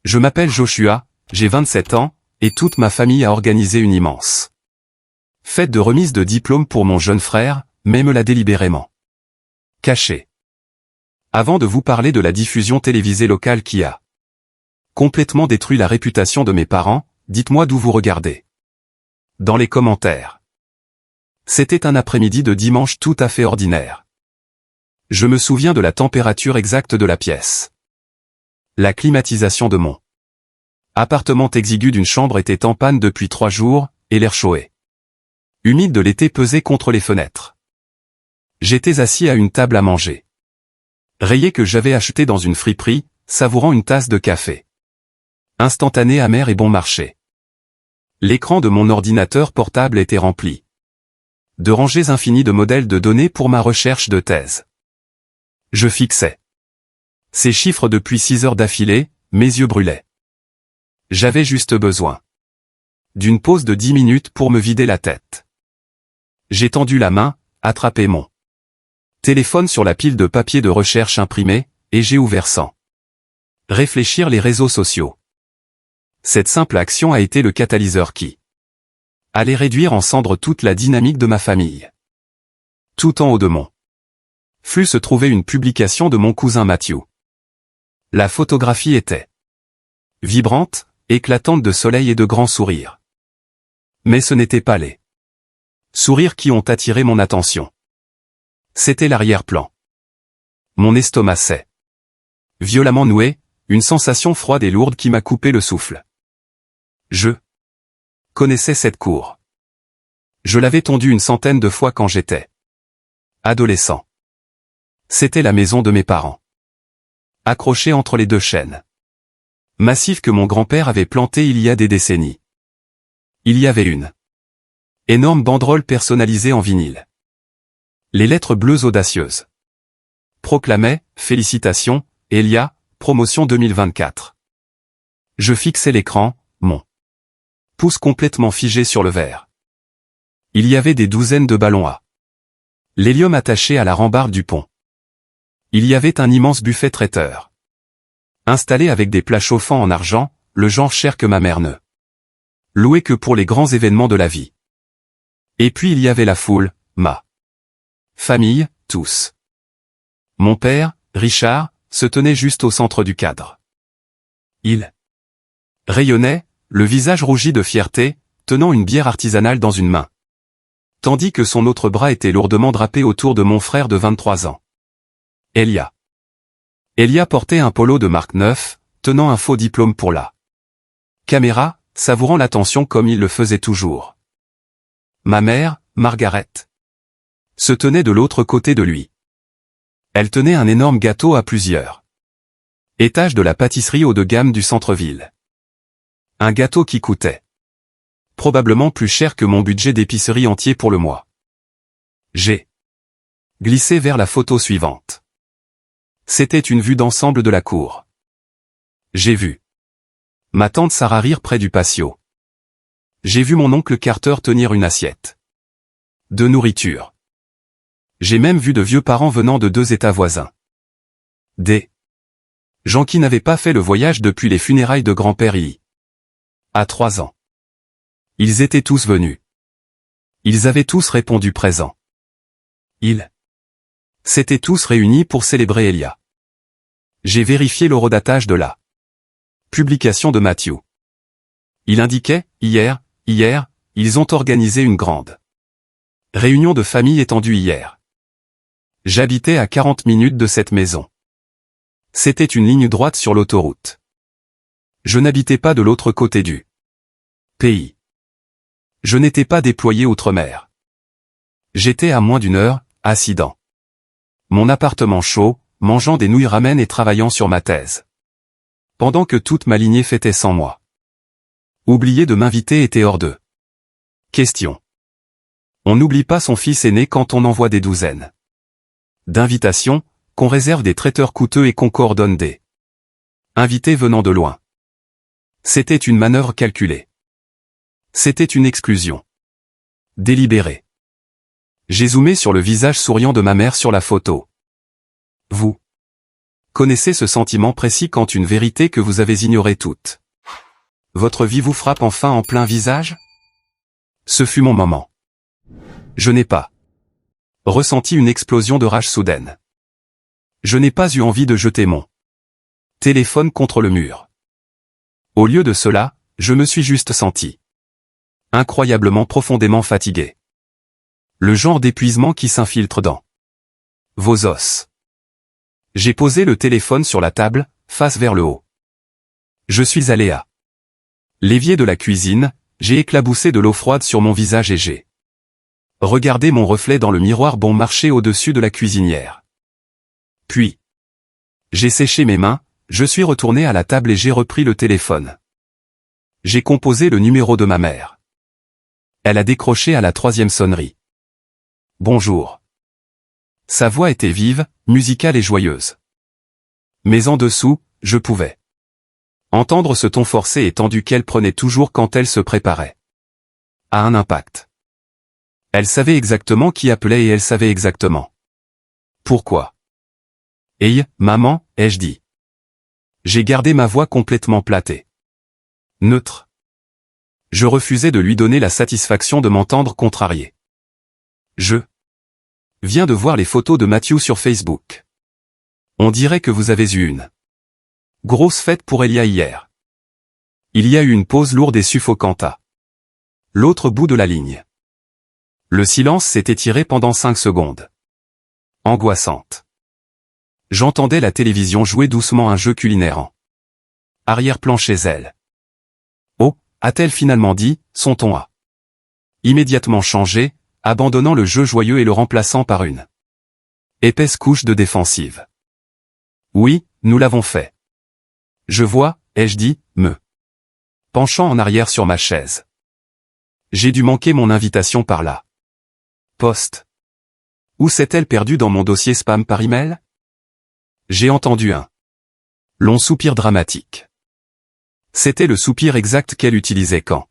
Je m'appelle Joshua, j'ai 27 ans, et toute ma famille a organisé une immense fête de remise de diplôme pour mon jeune frère, mais me l'a délibérément caché. Avant de vous parler de la diffusion télévisée locale qui a complètement détruit la réputation de mes parents, dites-moi d'où vous regardez. Dans les commentaires. C'était un après-midi de dimanche tout à fait ordinaire. Je me souviens de la température exacte de la pièce. La climatisation de mon appartement exigu d'une chambre était en panne depuis 3 jours, et l'air chaud et humide de l'été pesait contre les fenêtres. J'étais assis à une table à manger. Rayé que j'avais acheté dans une friperie, savourant une tasse de café. Instantané amer et bon marché. L'écran de mon ordinateur portable était rempli de rangées infinies de modèles de données pour ma recherche de thèse. Je fixais ces chiffres depuis 6 heures d'affilée, mes yeux brûlaient. J'avais juste besoin d'une pause de 10 minutes pour me vider la tête. J'ai tendu la main, attrapé mon téléphone sur la pile de papier de recherche imprimé, et j'ai ouvert sans réfléchir les réseaux sociaux. Cette simple action a été le catalyseur qui allait réduire en cendres toute la dynamique de ma famille. Tout en haut de mon flux se trouvait une publication de mon cousin Matthew. La photographie était vibrante, éclatante de soleil et de grands sourires. Mais ce n'étaient pas les sourires qui ont attiré mon attention. C'était l'arrière-plan. Mon estomac s'est violemment noué, une sensation froide et lourde qui m'a coupé le souffle. Je connaissais cette cour. Je l'avais tondue une centaine de fois quand j'étais adolescent. C'était la maison de mes parents. Accrochée entre les deux chênes massifs que mon grand-père avait plantés il y a des décennies. Il y avait une énorme banderole personnalisée en vinyle. Les lettres bleues audacieuses proclamaient « Félicitations, Elia, promotion 2024 ». Je fixais l'écran, mon pouce complètement figé sur le verre. Il y avait des douzaines de ballons à l'hélium attachés à la rambarde du pont. Il y avait un immense buffet traiteur, installé avec des plats chauffants en argent, le genre cher que ma mère ne louait que pour les grands événements de la vie. Et puis il y avait la foule, ma famille, tous. Mon père, Richard, se tenait juste au centre du cadre. Il rayonnait, le visage rougi de fierté, tenant une bière artisanale dans une main. Tandis que son autre bras était lourdement drapé autour de mon frère de 23 ans. Elia. Elia portait un polo de marque 9, tenant un faux diplôme pour la caméra, savourant l'attention comme il le faisait toujours. Ma mère, Margaret, se tenait de l'autre côté de lui. Elle tenait un énorme gâteau à plusieurs étages de la pâtisserie haut de gamme du centre-ville. Un gâteau qui coûtait probablement plus cher que mon budget d'épicerie entier pour le mois. J'ai glissé vers la photo suivante. C'était une vue d'ensemble de la cour. J'ai vu ma tante Sarah rire près du patio. J'ai vu mon oncle Carter tenir une assiette de nourriture. J'ai même vu de vieux parents venant de 2 États voisins. Des gens qui n'avaient pas fait le voyage depuis les funérailles de grand-père I. À 3 ans. Ils étaient tous venus. Ils avaient tous répondu présent. Ils s'étaient tous réunis pour célébrer Elia. J'ai vérifié l'horodatage de la publication de Matthew. Il indiquait, hier, ils ont organisé une grande réunion de famille étendue hier. J'habitais à 40 minutes de cette maison. C'était une ligne droite sur l'autoroute. Je n'habitais pas de l'autre côté du pays. Je n'étais pas déployé outre-mer. J'étais à moins d'1 heure, assis dans mon appartement chaud, mangeant des nouilles ramen et travaillant sur ma thèse. Pendant que toute ma lignée fêtait sans moi. Oublier de m'inviter était hors de question. On n'oublie pas son fils aîné quand on envoie des douzaines d'invitations, qu'on réserve des traiteurs coûteux et qu'on coordonne des invités venant de loin. C'était une manœuvre calculée. C'était une exclusion délibérée. J'ai zoomé sur le visage souriant de ma mère sur la photo. Vous connaissez ce sentiment précis quand une vérité que vous avez ignorée toute votre vie vous frappe enfin en plein visage? Ce fut mon moment. Je n'ai pas ressenti une explosion de rage soudaine. Je n'ai pas eu envie de jeter mon téléphone contre le mur. Au lieu de cela, je me suis juste senti incroyablement profondément fatigué. Le genre d'épuisement qui s'infiltre dans vos os. J'ai posé le téléphone sur la table, face vers le haut. Je suis allé à l'évier de la cuisine, j'ai éclaboussé de l'eau froide sur mon visage et j'ai regardé mon reflet dans le miroir bon marché au-dessus de la cuisinière. Puis, j'ai séché mes mains, je suis retourné à la table et j'ai repris le téléphone. J'ai composé le numéro de ma mère. Elle a décroché à la 3e sonnerie. Bonjour. Sa voix était vive, musicale et joyeuse. Mais en dessous, je pouvais entendre ce ton forcé et tendu qu'elle prenait toujours quand elle se préparait à un impact. Elle savait exactement qui appelait et elle savait exactement pourquoi. Hey, maman, ai-je dit. J'ai gardé ma voix complètement platée. Neutre. Je refusais de lui donner la satisfaction de m'entendre contrarié. Je viens de voir les photos de Matthew sur Facebook. On dirait que vous avez eu une grosse fête pour Elia hier. Il y a eu une pause lourde et suffocante à l'autre bout de la ligne. Le silence s'est étiré pendant 5 secondes. Angoissante. J'entendais la télévision jouer doucement un jeu culinaire en arrière-plan chez elle. Oh, a-t-elle finalement dit, son ton a immédiatement changé, abandonnant le jeu joyeux et le remplaçant par une épaisse couche de défensive. Oui, nous l'avons fait. Je vois, ai-je dit, me penchant en arrière sur ma chaise. J'ai dû manquer mon invitation par la poste. Où s'est-elle perdue dans mon dossier spam par email? J'ai entendu un long soupir dramatique. C'était le soupir exact qu'elle utilisait quand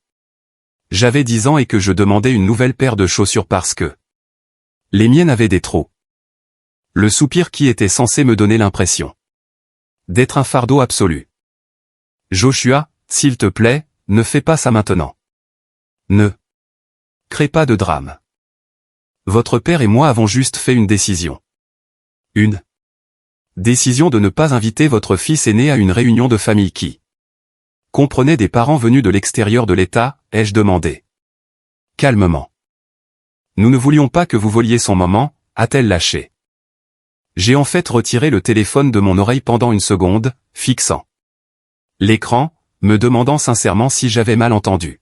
j'avais 10 ans et que je demandais une nouvelle paire de chaussures parce que les miennes avaient des trous. Le soupir qui était censé me donner l'impression d'être un fardeau absolu. Joshua, s'il te plaît, ne fais pas ça maintenant. Ne crée pas de drame. Votre père et moi avons juste fait une décision. Une décision de ne pas inviter votre fils aîné à une réunion de famille qui comprenait des parents venus de l'extérieur de l'État, ai-je demandé. Calmement. Nous ne voulions pas que vous voliez son moment, a-t-elle lâché. J'ai en fait retiré le téléphone de mon oreille pendant une seconde, fixant l'écran, me demandant sincèrement si j'avais mal entendu.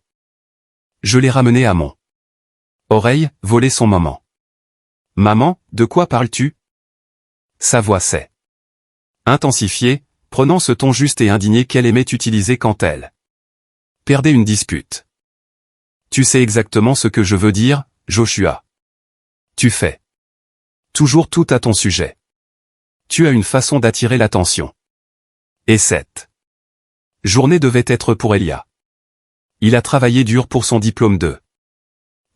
Je l'ai ramené à mon oreille, volé son moment. Maman, de quoi parles-tu? Sa voix s'est intensifiée, prenant ce ton juste et indigné qu'elle aimait utiliser quand elle perdait une dispute. Tu sais exactement ce que je veux dire, Joshua. Tu fais toujours tout à ton sujet. Tu as une façon d'attirer l'attention. Et cette journée devait être pour Elia. Il a travaillé dur pour son diplôme de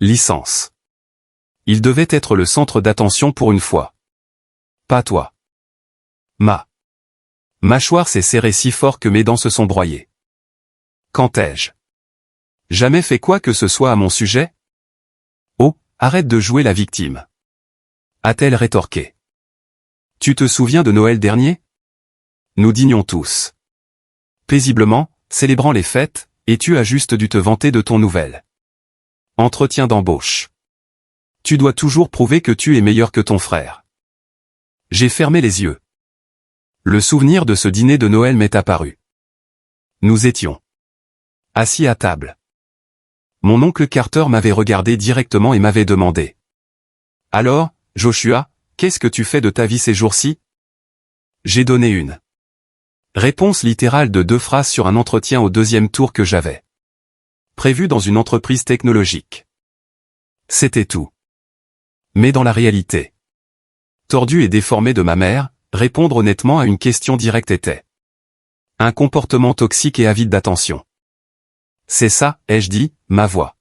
licence. Il devait être le centre d'attention pour une fois. Pas toi. Ma mâchoire s'est serrée si fort que mes dents se sont broyées. Quand ai-je jamais fait quoi que ce soit à mon sujet? Oh, arrête de jouer la victime. A-t-elle rétorqué. Tu te souviens de Noël dernier? Nous dînions tous paisiblement, célébrant les fêtes, et tu as juste dû te vanter de ton nouvel entretien d'embauche. Tu dois toujours prouver que tu es meilleur que ton frère. J'ai fermé les yeux. Le souvenir de ce dîner de Noël m'est apparu. Nous étions assis à table. Mon oncle Carter m'avait regardé directement et m'avait demandé. Alors, Joshua, qu'est-ce que tu fais de ta vie ces jours-ci? J'ai donné une réponse littérale de 2 phrases sur un entretien au 2e tour que j'avais prévu dans une entreprise technologique. C'était tout. Mais dans la réalité tordue et déformée de ma mère, répondre honnêtement à une question directe était un comportement toxique et avide d'attention. C'est ça, ai-je dit, ma voix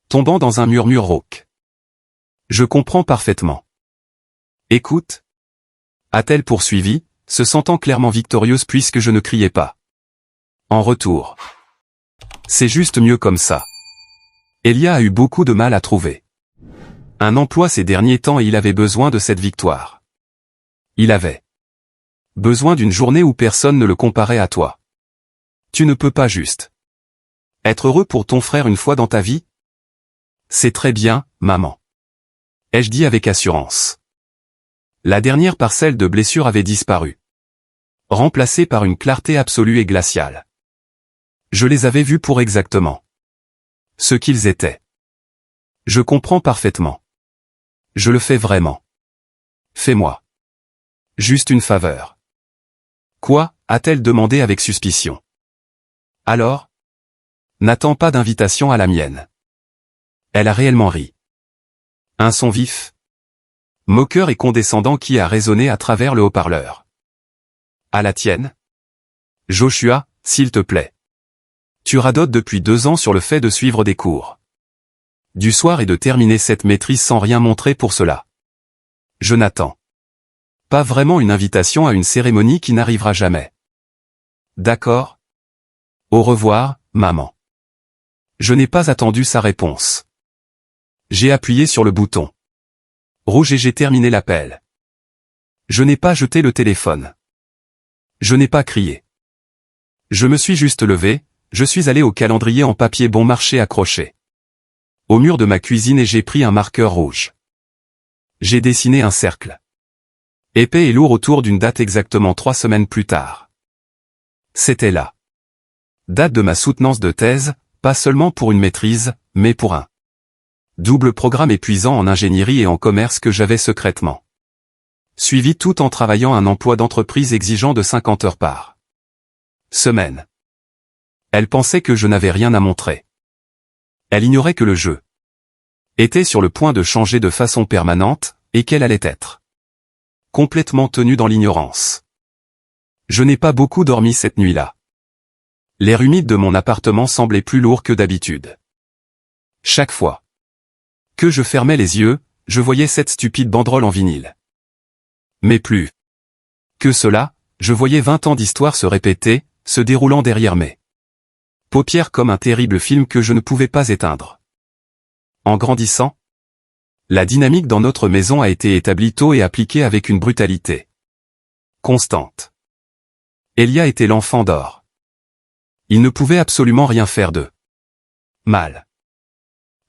tombant dans un murmure rauque. Je comprends parfaitement. Écoute, a-t-elle poursuivi, se sentant clairement victorieuse puisque je ne criais pas. En retour. C'est juste mieux comme ça. Elia a eu beaucoup de mal à trouver un emploi ces derniers temps et il avait besoin de cette victoire. Il avait besoin d'une journée où personne ne le comparait à toi. Tu ne peux pas juste être heureux pour ton frère une fois dans ta vie? C'est très bien, maman. Ai-je dit avec assurance. La dernière parcelle de blessure avait disparu, remplacée par une clarté absolue et glaciale. Je les avais vus pour exactement ce qu'ils étaient. Je comprends parfaitement. Je le fais vraiment. Fais-moi juste une faveur. Quoi, a-t-elle demandé avec suspicion. Alors? N'attends pas d'invitation à la mienne. Elle a réellement ri. Un son vif, moqueur et condescendant qui a résonné à travers le haut-parleur. À la tienne? Joshua, s'il te plaît. Tu radotes depuis 2 ans sur le fait de suivre des cours du soir et de terminer cette maîtrise sans rien montrer pour cela. Je n'attends pas vraiment une invitation à une cérémonie qui n'arrivera jamais. D'accord? Au revoir, maman. Je n'ai pas attendu sa réponse. J'ai appuyé sur le bouton rouge et j'ai terminé l'appel. Je n'ai pas jeté le téléphone. Je n'ai pas crié. Je me suis juste levé, je suis allé au calendrier en papier bon marché accroché au mur de ma cuisine et j'ai pris un marqueur rouge. J'ai dessiné un cercle épais et lourd autour d'une date exactement 3 semaines plus tard. C'était la date de ma soutenance de thèse, pas seulement pour une maîtrise, mais pour un double programme épuisant en ingénierie et en commerce que j'avais secrètement suivi tout en travaillant un emploi d'entreprise exigeant de 50 heures par semaine. Elle pensait que je n'avais rien à montrer. Elle ignorait que le jeu était sur le point de changer de façon permanente, et qu'elle allait être complètement tenue dans l'ignorance. Je n'ai pas beaucoup dormi cette nuit-là. L'air humide de mon appartement semblait plus lourd que d'habitude. Chaque fois que je fermais les yeux, je voyais cette stupide banderole en vinyle. Mais plus que cela, je voyais 20 ans d'histoire se répéter, se déroulant derrière mes paupières comme un terrible film que je ne pouvais pas éteindre. En grandissant, la dynamique dans notre maison a été établie tôt et appliquée avec une brutalité constante. Elia était l'enfant d'or. Il ne pouvait absolument rien faire de mal.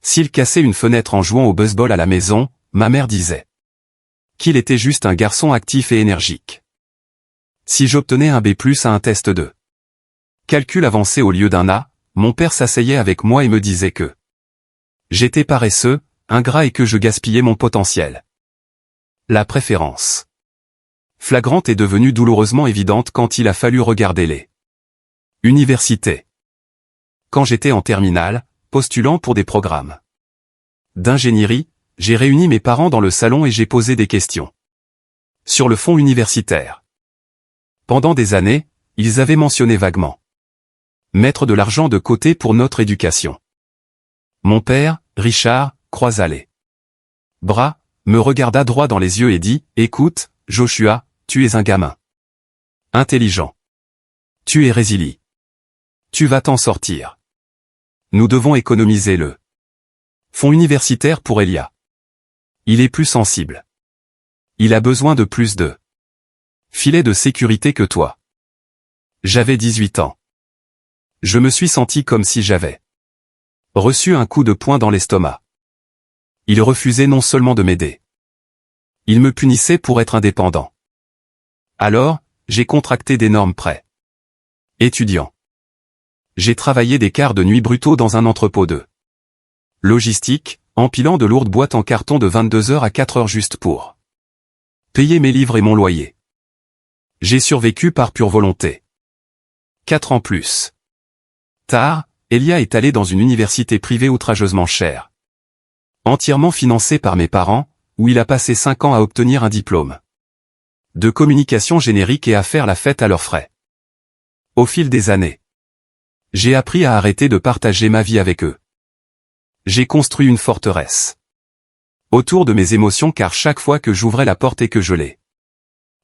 S'il cassait une fenêtre en jouant au baseball à la maison, ma mère disait qu'il était juste un garçon actif et énergique. Si j'obtenais un B+ à un test de calcul avancé au lieu d'un A, mon père s'asseyait avec moi et me disait que j'étais paresseux, ingrat et que je gaspillais mon potentiel. La préférence flagrante est devenue douloureusement évidente quand il a fallu regarder les universités. Quand j'étais en terminale, postulant pour des programmes d'ingénierie, j'ai réuni mes parents dans le salon et j'ai posé des questions sur le fond universitaire. Pendant des années, ils avaient mentionné vaguement mettre de l'argent de côté pour notre éducation. Mon père, Richard, croisa les bras, me regarda droit dans les yeux et dit, « Écoute, Joshua, tu es un gamin intelligent. Tu es résilient. Tu vas t'en sortir. Nous devons économiser le fonds universitaire pour Elia. Il est plus sensible. Il a besoin de plus de filet de sécurité que toi. » J'avais 18 ans. Je me suis senti comme si j'avais reçu un coup de poing dans l'estomac. Il refusait non seulement de m'aider. Il me punissait pour être indépendant. Alors, j'ai contracté d'énormes prêts étudiants. J'ai travaillé des quarts de nuit brutaux dans un entrepôt de logistique, empilant de lourdes boîtes en carton de 22 heures à 4 heures juste pour payer mes livres et mon loyer. J'ai survécu par pure volonté. 4 ans plus tard, Elia est allé dans une université privée outrageusement chère, entièrement financée par mes parents, où il a passé 5 ans à obtenir un diplôme de communication générique et à faire la fête à leurs frais. Au fil des années, j'ai appris à arrêter de partager ma vie avec eux. J'ai construit une forteresse autour de mes émotions car chaque fois que j'ouvrais la porte et que je les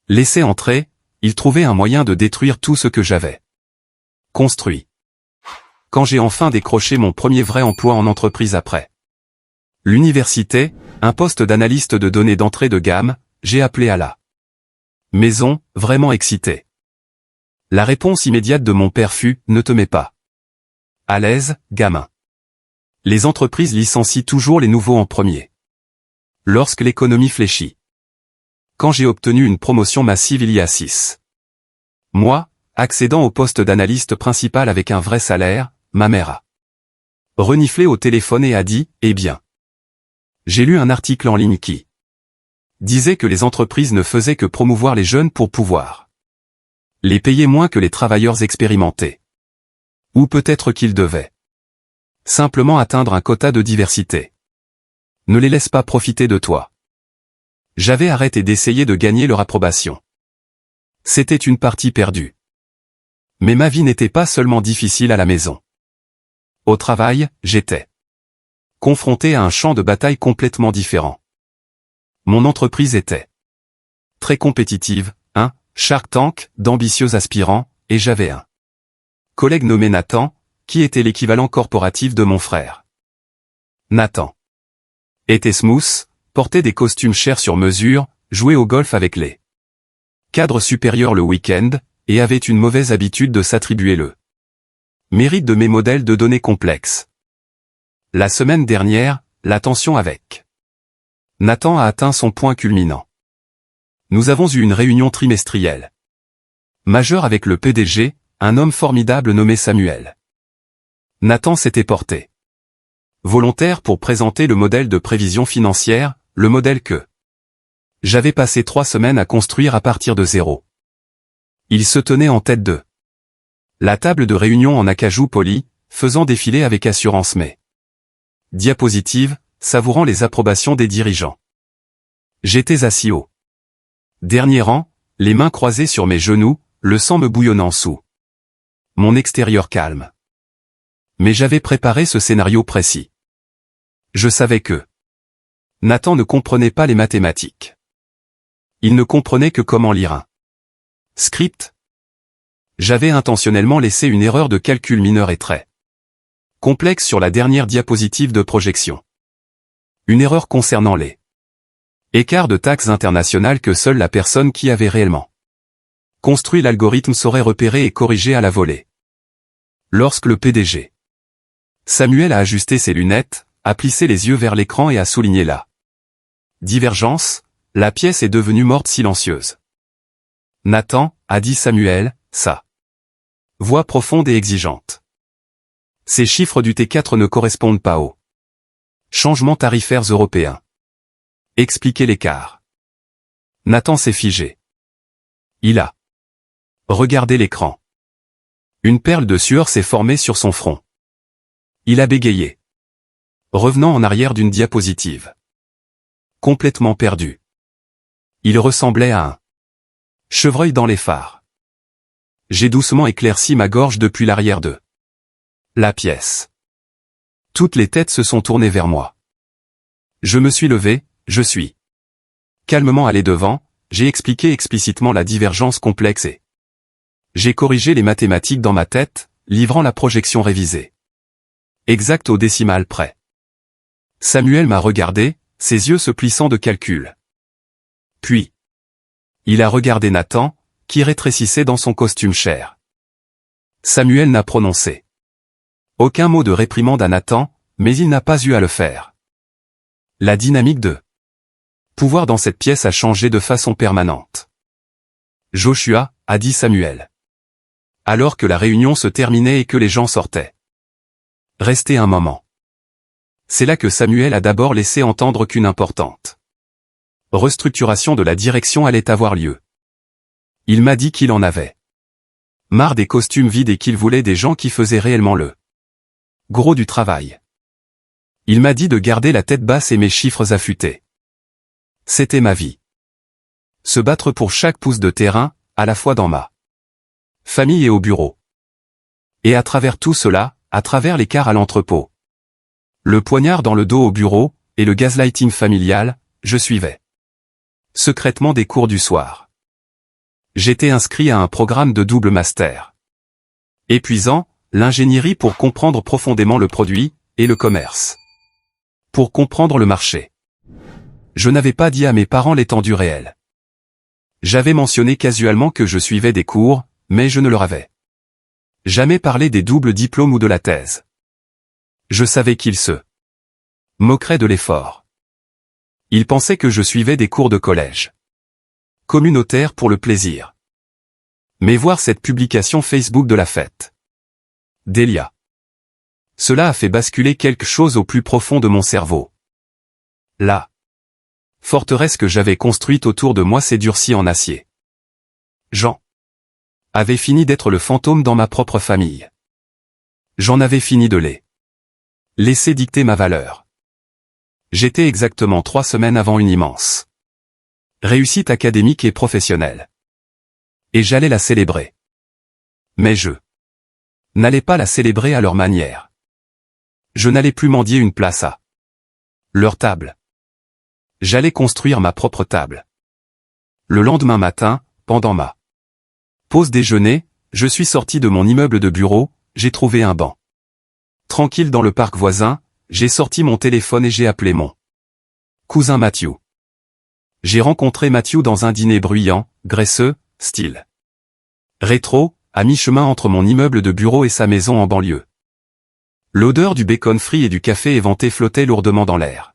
laissais entrer, il trouvait un moyen de détruire tout ce que j'avais construit. Quand j'ai enfin décroché mon premier vrai emploi en entreprise après l'université, un poste d'analyste de données d'entrée de gamme, j'ai appelé à la maison, vraiment excité. La réponse immédiate de mon père fut « Ne te mets pas à l'aise, gamin. Les entreprises licencient toujours les nouveaux en premier. Lorsque l'économie fléchit. » Quand j'ai obtenu une promotion massive il y a 6 mois, accédant au poste d'analyste principal avec un vrai salaire, ma mère a reniflé au téléphone et a dit « Eh bien. » J'ai lu un article en ligne qui disait que les entreprises ne faisaient que promouvoir les jeunes pour pouvoir les payer moins que les travailleurs expérimentés. Ou peut-être qu'ils devaient simplement atteindre un quota de diversité. Ne les laisse pas profiter de toi. J'avais arrêté d'essayer de gagner leur approbation. C'était une partie perdue. Mais ma vie n'était pas seulement difficile à la maison. Au travail, j'étais confronté à un champ de bataille complètement différent. Mon entreprise était très compétitive, un Shark Tank d'ambitieux aspirants, et j'avais un collègue nommé Nathan, qui était l'équivalent corporatif de mon frère. Nathan était smooth, portait des costumes chers sur mesure, jouait au golf avec les cadres supérieurs le week-end, et avait une mauvaise habitude de s'attribuer le mérite de mes modèles de données complexes. La semaine dernière, la tension avec Nathan a atteint son point culminant. Nous avons eu une réunion trimestrielle majeure avec le PDG, un homme formidable nommé Samuel. Nathan s'était porté volontaire pour présenter le modèle de prévision financière, le modèle que j'avais passé 3 semaines à construire à partir de zéro. Il se tenait en tête de la table de réunion en acajou poli, faisant défiler avec assurance mes diapositives, savourant les approbations des dirigeants. J'étais assis au dernier rang, les mains croisées sur mes genoux, le sang me bouillonnant sous mon extérieur calme. Mais j'avais préparé ce scénario précis. Je savais que Nathan ne comprenait pas les mathématiques. Il ne comprenait que comment lire un script. J'avais intentionnellement laissé une erreur de calcul mineure et très complexe sur la dernière diapositive de projection. Une erreur concernant les écarts de taxes internationales que seule la personne qui avait réellement construit l'algorithme saurait repérer et corriger à la volée. Lorsque le PDG Samuel a ajusté ses lunettes, a plissé les yeux vers l'écran et a souligné la divergence, la pièce est devenue morte silencieuse. Nathan, a dit Samuel, sa voix profonde et exigeante. Ces chiffres du T4 ne correspondent pas aux changements tarifaires européens. Expliquez l'écart. Nathan s'est figé. Il a regardé l'écran. Une perle de sueur s'est formée sur son front. Il a bégayé, revenant en arrière d'une diapositive. Complètement perdu. Il ressemblait à un chevreuil dans les phares. J'ai doucement éclairci ma gorge depuis l'arrière de la pièce. Toutes les têtes se sont tournées vers moi. Je me suis levé, je suis calmement allé devant, j'ai expliqué explicitement la divergence complexe et j'ai corrigé les mathématiques dans ma tête, livrant la projection révisée. Exact au décimal près. Samuel m'a regardé, ses yeux se plissant de calcul. Puis, il a regardé Nathan, qui rétrécissait dans son costume cher. Samuel n'a prononcé aucun mot de réprimande à Nathan, mais il n'a pas eu à le faire. La dynamique de pouvoir dans cette pièce a changé de façon permanente. Joshua, a dit Samuel. Alors que la réunion se terminait et que les gens sortaient. Restez un moment. C'est là que Samuel a d'abord laissé entendre qu'une importante restructuration de la direction allait avoir lieu. Il m'a dit qu'il en avait marre des costumes vides et qu'il voulait des gens qui faisaient réellement le gros du travail. Il m'a dit de garder la tête basse et mes chiffres affûtés. C'était ma vie. Se battre pour chaque pouce de terrain, à la fois dans ma famille et au bureau. Et à travers tout cela, à travers l'écart à l'entrepôt. Le poignard dans le dos au bureau, et le gaslighting familial, je suivais secrètement des cours du soir. J'étais inscrit à un programme de double master. Épuisant, l'ingénierie pour comprendre profondément le produit, et le commerce. Pour comprendre le marché. Je n'avais pas dit à mes parents l'étendue réelle. J'avais mentionné casualement que je suivais des cours, mais je ne leur avais jamais parlé des doubles diplômes ou de la thèse. Je savais qu'ils se moqueraient de l'effort. Ils pensaient que je suivais des cours de collège communautaire pour le plaisir. Mais voir cette publication Facebook de la fête d'Elia. Cela a fait basculer quelque chose au plus profond de mon cerveau. La forteresse que j'avais construite autour de moi s'est durcie en acier. Jean avait fini d'être le fantôme dans ma propre famille. J'en avais fini de les laisser dicter ma valeur. J'étais exactement 3 semaines avant une immense réussite académique et professionnelle. Et j'allais la célébrer. Mais je n'allais pas la célébrer à leur manière. Je n'allais plus mendier une place à leur table. J'allais construire ma propre table. Le lendemain matin, pendant ma pause déjeuner, je suis sorti de mon immeuble de bureau, j'ai trouvé un banc tranquille dans le parc voisin, j'ai sorti mon téléphone et j'ai appelé mon cousin Matthew. J'ai rencontré Matthew dans un dîner bruyant, graisseux, style rétro, à mi-chemin entre mon immeuble de bureau et sa maison en banlieue. L'odeur du bacon frit et du café éventé flottait lourdement dans l'air.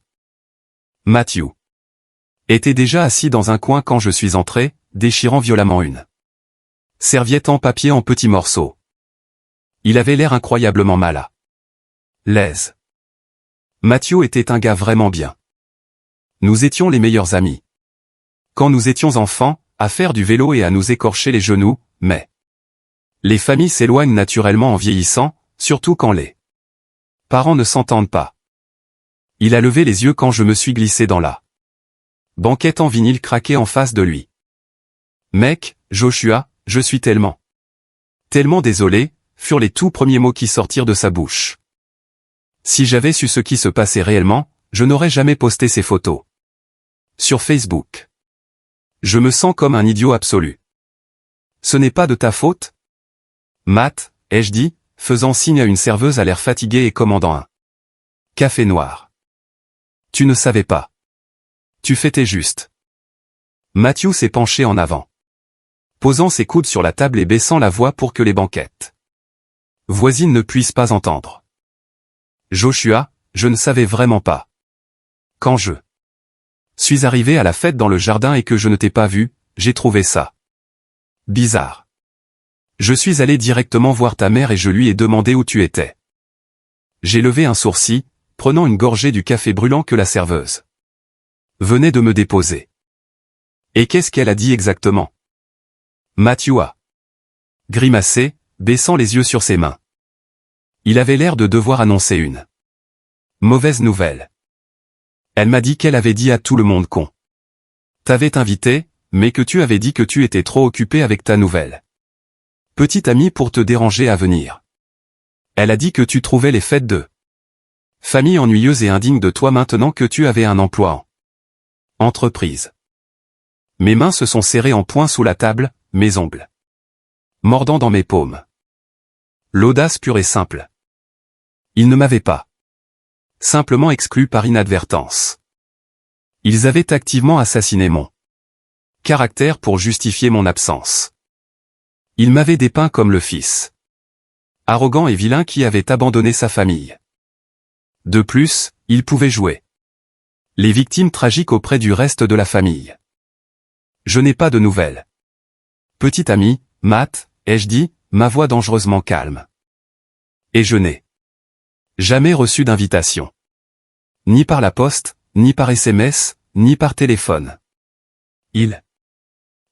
Matthew était déjà assis dans un coin quand je suis entré, déchirant violemment une serviette en papier en petits morceaux. Il avait l'air incroyablement mal à l'aise. Matthew était un gars vraiment bien. Nous étions les meilleurs amis. Quand nous étions enfants, à faire du vélo et à nous écorcher les genoux, mais les familles s'éloignent naturellement en vieillissant, surtout quand les parents ne s'entendent pas. Il a levé les yeux quand je me suis glissé dans la banquette en vinyle craquée en face de lui. Mec, Joshua, je suis tellement désolé, furent les tout premiers mots qui sortirent de sa bouche. Si j'avais su ce qui se passait réellement, je n'aurais jamais posté ces photos sur Facebook. Je me sens comme un idiot absolu. Ce n'est pas de ta faute? Matt, ai-je dit, faisant signe à une serveuse à l'air fatigué et commandant un café noir. Tu ne savais pas. Tu fêtais juste. Matthew s'est penché en avant, posant ses coudes sur la table et baissant la voix pour que les banquettes voisines ne puissent pas entendre. Joshua, je ne savais vraiment pas. Quand je suis arrivé à la fête dans le jardin et que je ne t'ai pas vu, j'ai trouvé ça bizarre. Je suis allé directement voir ta mère et je lui ai demandé où tu étais. J'ai levé un sourcil, prenant une gorgée du café brûlant que la serveuse venait de me déposer. Et qu'est-ce qu'elle a dit exactement? Matthew a grimacé, baissant les yeux sur ses mains. Il avait l'air de devoir annoncer une mauvaise nouvelle. Elle m'a dit qu'elle avait dit à tout le monde qu'on t'avait invité, mais que tu avais dit que tu étais trop occupé avec ta nouvelle petite amie pour te déranger à venir. Elle a dit que tu trouvais les fêtes de famille ennuyeuses et indignes de toi maintenant que tu avais un emploi en entreprise. Mes mains se sont serrées en poing sous la table, mes ongles mordant dans mes paumes. L'audace pure et simple. Ils ne m'avaient pas simplement exclu par inadvertance. Ils avaient activement assassiné mon caractère pour justifier mon absence. Ils m'avaient dépeint comme le fils arrogant et vilain qui avait abandonné sa famille. De plus, ils pouvaient jouer les victimes tragiques auprès du reste de la famille. Je n'ai pas de nouvelles. Petit ami, Matt, ai-je dit, ma voix dangereusement calme. Et je n'ai jamais reçu d'invitation. Ni par la poste, ni par SMS, ni par téléphone. Ils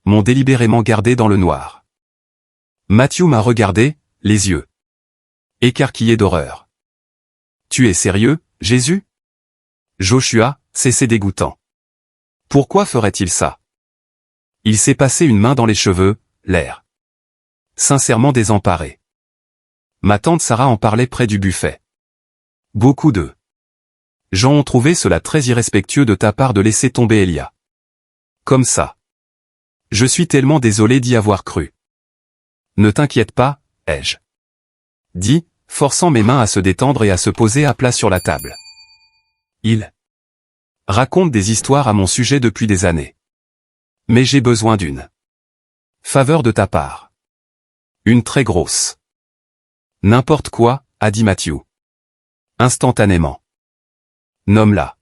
m'ont délibérément gardé dans le noir. Matthew m'a regardé, les yeux écarquillés d'horreur. Tu es sérieux, Jésus? Joshua, c'est dégoûtant. Pourquoi ferait-il ça? Il s'est passé une main dans les cheveux, l'air sincèrement désemparé. Ma tante Sarah en parlait près du buffet. Beaucoup de gens ont trouvé cela très irrespectueux de ta part de laisser tomber Elia. Comme ça. Je suis tellement désolé d'y avoir cru. Ne t'inquiète pas, ai-je dit, forçant mes mains à se détendre et à se poser à plat sur la table. Il raconte des histoires à mon sujet depuis des années. Mais j'ai besoin d'une faveur de ta part. Une très grosse. N'importe quoi, a dit Matthew. Instantanément. Nomme-la.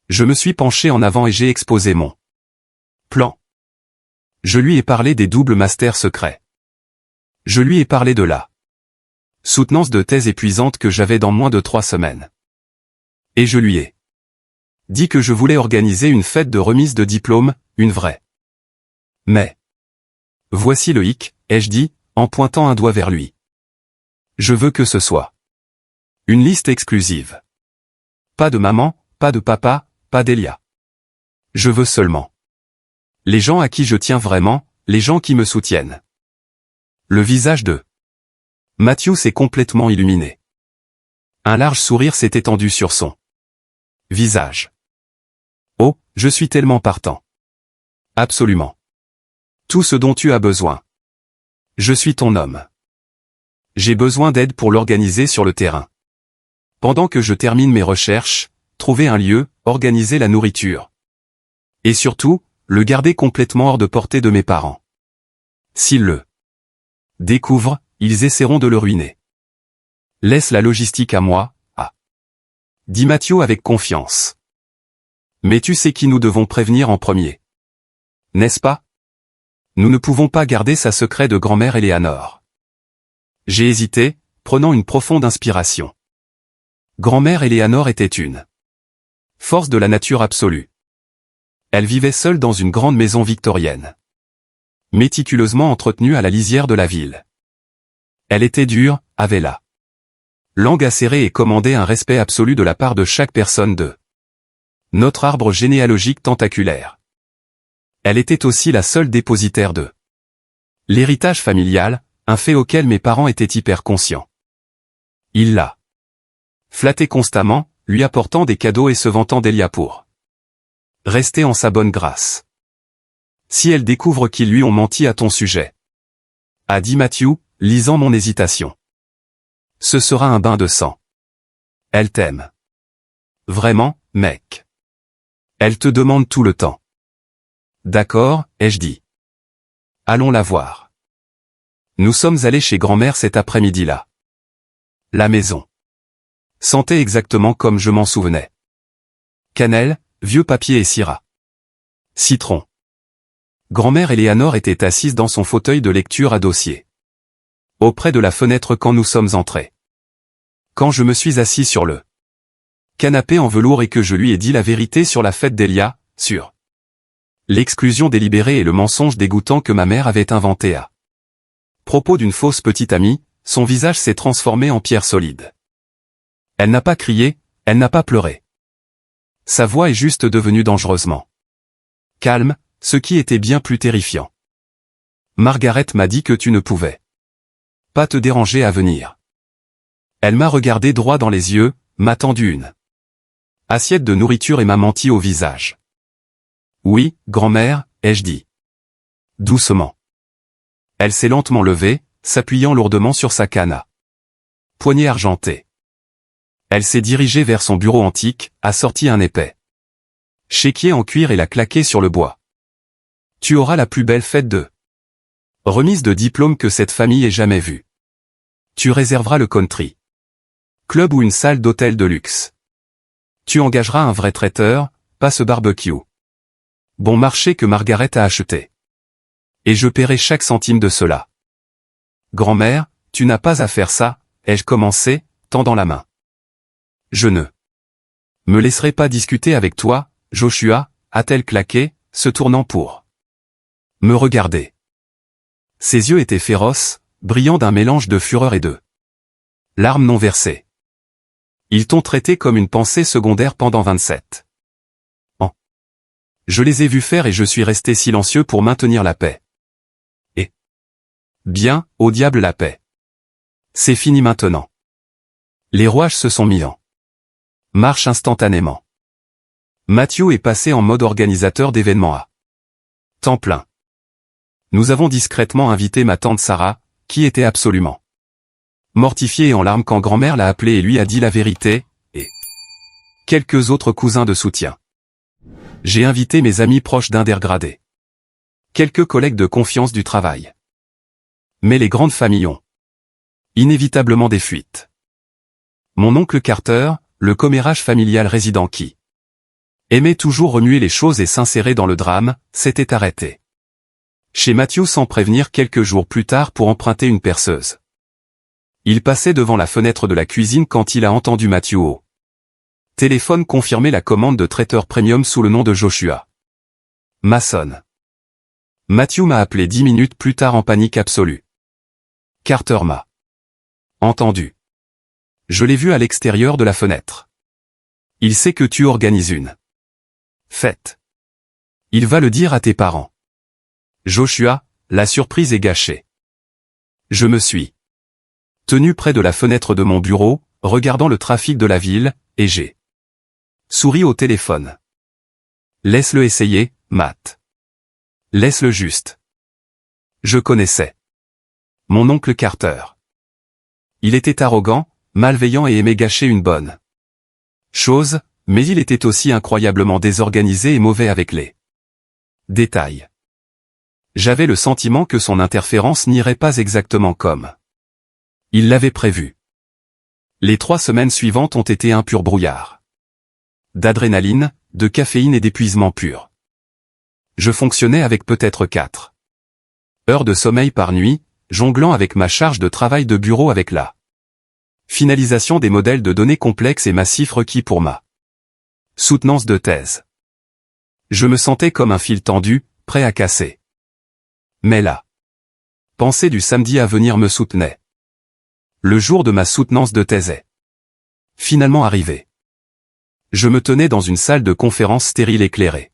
Je me suis penché en avant et j'ai exposé mon plan. Je lui ai parlé des doubles masters secrets. Je lui ai parlé de la soutenance de thèse épuisante que j'avais dans moins de 3 semaines. Et je lui ai dit que je voulais organiser une fête de remise de diplôme, une vraie. Mais voici le hic, ai-je dit, en pointant un doigt vers lui. Je veux que ce soit une liste exclusive. Pas de maman, pas de papa, pas d'Elia. Je veux seulement les gens à qui je tiens vraiment, les gens qui me soutiennent. Le visage de Matthew s'est complètement illuminé. Un large sourire s'est étendu sur son visage. Oh, je suis tellement partant. Absolument. Tout ce dont tu as besoin. Je suis ton homme. J'ai besoin d'aide pour l'organiser sur le terrain. Pendant que je termine mes recherches, trouver un lieu, organiser la nourriture. Et surtout, le garder complètement hors de portée de mes parents. S'ils le découvrent, ils essaieront de le ruiner. Laisse la logistique à moi, dit Matthew avec confiance. Mais tu sais qui nous devons prévenir en premier. N'est-ce pas? Nous ne pouvons pas garder sa secret de grand-mère Eleanor. J'ai hésité, prenant une profonde inspiration. Grand-mère Eleanor était une force de la nature absolue. Elle vivait seule dans une grande maison victorienne, méticuleusement entretenue à la lisière de la ville. Elle était dure, avait la langue acérée et commandait un respect absolu de la part de chaque personne de notre arbre généalogique tentaculaire. Elle était aussi la seule dépositaire de l'héritage familial, un fait auquel mes parents étaient hyper conscients. Il l'a flattait constamment, lui apportant des cadeaux et se vantant d'Elia pour rester en sa bonne grâce. Si elle découvre qu'ils lui ont menti à ton sujet, a dit Matthew, lisant mon hésitation. Ce sera un bain de sang. Elle t'aime. Vraiment, mec. Elle te demande tout le temps. D'accord, ai-je dit. Allons la voir. Nous sommes allés chez grand-mère cet après-midi-là. La maison sentait exactement comme je m'en souvenais. Cannelle, vieux papier et syrah. Citron. Grand-mère Eleanor était assise dans son fauteuil de lecture à dossier, auprès de la fenêtre quand nous sommes entrés. Quand je me suis assis sur le canapé en velours et que je lui ai dit la vérité sur la fête d'Elia, sur l'exclusion délibérée et le mensonge dégoûtant que ma mère avait inventé à propos d'une fausse petite amie, son visage s'est transformé en pierre solide. Elle n'a pas crié, elle n'a pas pleuré. Sa voix est juste devenue dangereusement calme, ce qui était bien plus terrifiant. Margaret m'a dit que tu ne pouvais pas te déranger à venir. Elle m'a regardé droit dans les yeux, m'a tendu une assiette de nourriture et m'a menti au visage. Oui, grand-mère, ai-je dit. Doucement. Elle s'est lentement levée, s'appuyant lourdement sur sa canne à poignée argentée. Elle s'est dirigée vers son bureau antique, a sorti un épais chéquier en cuir et l'a claqué sur le bois. Tu auras la plus belle fête de remise de diplôme que cette famille ait jamais vue. Tu réserveras le country club ou une salle d'hôtel de luxe. Tu engageras un vrai traiteur, pas ce barbecue bon marché que Margaret a acheté. Et je paierai chaque centime de cela. Grand-mère, tu n'as pas à faire ça, ai-je commencé, tendant la main. Je ne me laisserai pas discuter avec toi, Joshua, a-t-elle claqué, se tournant pour me regarder. Ses yeux étaient féroces, brillants d'un mélange de fureur et de larmes non versées. Ils t'ont traité comme une pensée secondaire pendant 27 ans. Je les ai vus faire et je suis resté silencieux pour maintenir la paix. Et bien, au diable la paix. C'est fini maintenant. Les rouages se sont mis en marche instantanément. Matthew est passé en mode organisateur d'événements à temps plein. Nous avons discrètement invité ma tante Sarah, qui était absolument mortifiée et en larmes quand grand-mère l'a appelée et lui a dit la vérité, et quelques autres cousins de soutien. J'ai invité mes amis proches d'un dégradé. Quelques collègues de confiance du travail. Mais les grandes familles ont inévitablement des fuites. Mon oncle Carter, le commérage familial résident qui aimait toujours remuer les choses et s'insérer dans le drame, s'était arrêté chez Matthew sans prévenir quelques jours plus tard pour emprunter une perceuse. Il passait devant la fenêtre de la cuisine quand il a entendu Matthew au téléphone confirmer la commande de traiteur premium sous le nom de Joshua Mason. Matthew m'a appelé 10 minutes plus tard en panique absolue. Carter m'a entendu. Je l'ai vu à l'extérieur de la fenêtre. Il sait que tu organises une fête. Il va le dire à tes parents. Joshua, la surprise est gâchée. Je me suis tenu près de la fenêtre de mon bureau, regardant le trafic de la ville, et j'ai souri au téléphone. Laisse-le essayer, Matt. Laisse-le juste. Je connaissais mon oncle Carter. Il était arrogant, malveillant et aimait gâcher une bonne chose, mais il était aussi incroyablement désorganisé et mauvais avec les détails. J'avais le sentiment que son interférence n'irait pas exactement comme il l'avait prévu. Les 3 semaines suivantes ont été un pur brouillard. D'adrénaline, de caféine et d'épuisement pur. Je fonctionnais avec peut-être 4 heures de sommeil par nuit, jonglant avec ma charge de travail de bureau avec la finalisation des modèles de données complexes et massifs requis pour ma soutenance de thèse. Je me sentais comme un fil tendu, prêt à casser. Mais la pensée du samedi à venir me soutenait. Le jour de ma soutenance de thèse est finalement arrivé. Je me tenais dans une salle de conférence stérile éclairée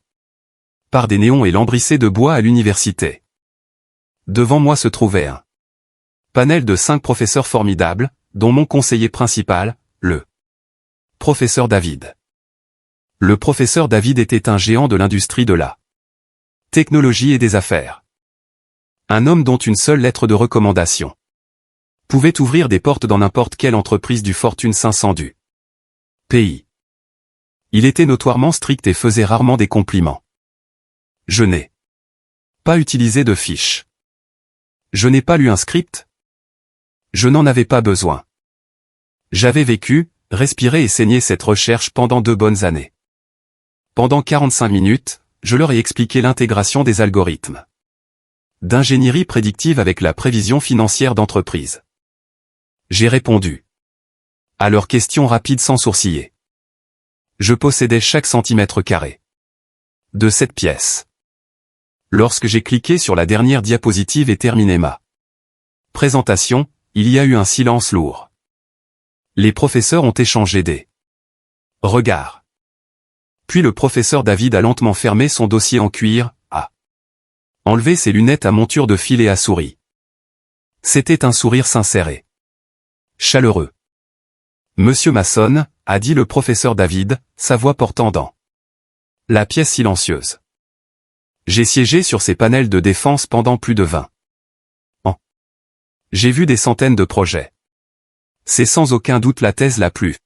par des néons et lambrissée de bois à l'université. Devant moi se trouvait un panel de 5 professeurs formidables, dont mon conseiller principal, le professeur David. Le professeur David était un géant de l'industrie de la technologie et des affaires. Un homme dont une seule lettre de recommandation pouvait ouvrir des portes dans n'importe quelle entreprise du Fortune 500 du pays. Il était notoirement strict et faisait rarement des compliments. Je n'ai pas utilisé de fiche. Je n'ai pas lu un script. Je n'en avais pas besoin. J'avais vécu, respiré et saigné cette recherche pendant 2 bonnes années. Pendant 45 minutes, je leur ai expliqué l'intégration des algorithmes d'ingénierie prédictive avec la prévision financière d'entreprise. J'ai répondu à leurs questions rapides sans sourciller. Je possédais chaque centimètre carré de cette pièce. Lorsque j'ai cliqué sur la dernière diapositive et terminé ma présentation, il y a eu un silence lourd. Les professeurs ont échangé des regards. Puis le professeur David a lentement fermé son dossier en cuir, a enlevé ses lunettes à monture de fil et a souri. C'était un sourire sincère et chaleureux. Monsieur Mason, a dit le professeur David, sa voix portant dans la pièce silencieuse. J'ai siégé sur ces panels de défense pendant plus de 20 ans. J'ai vu des centaines de projets. C'est sans aucun doute la thèse la plus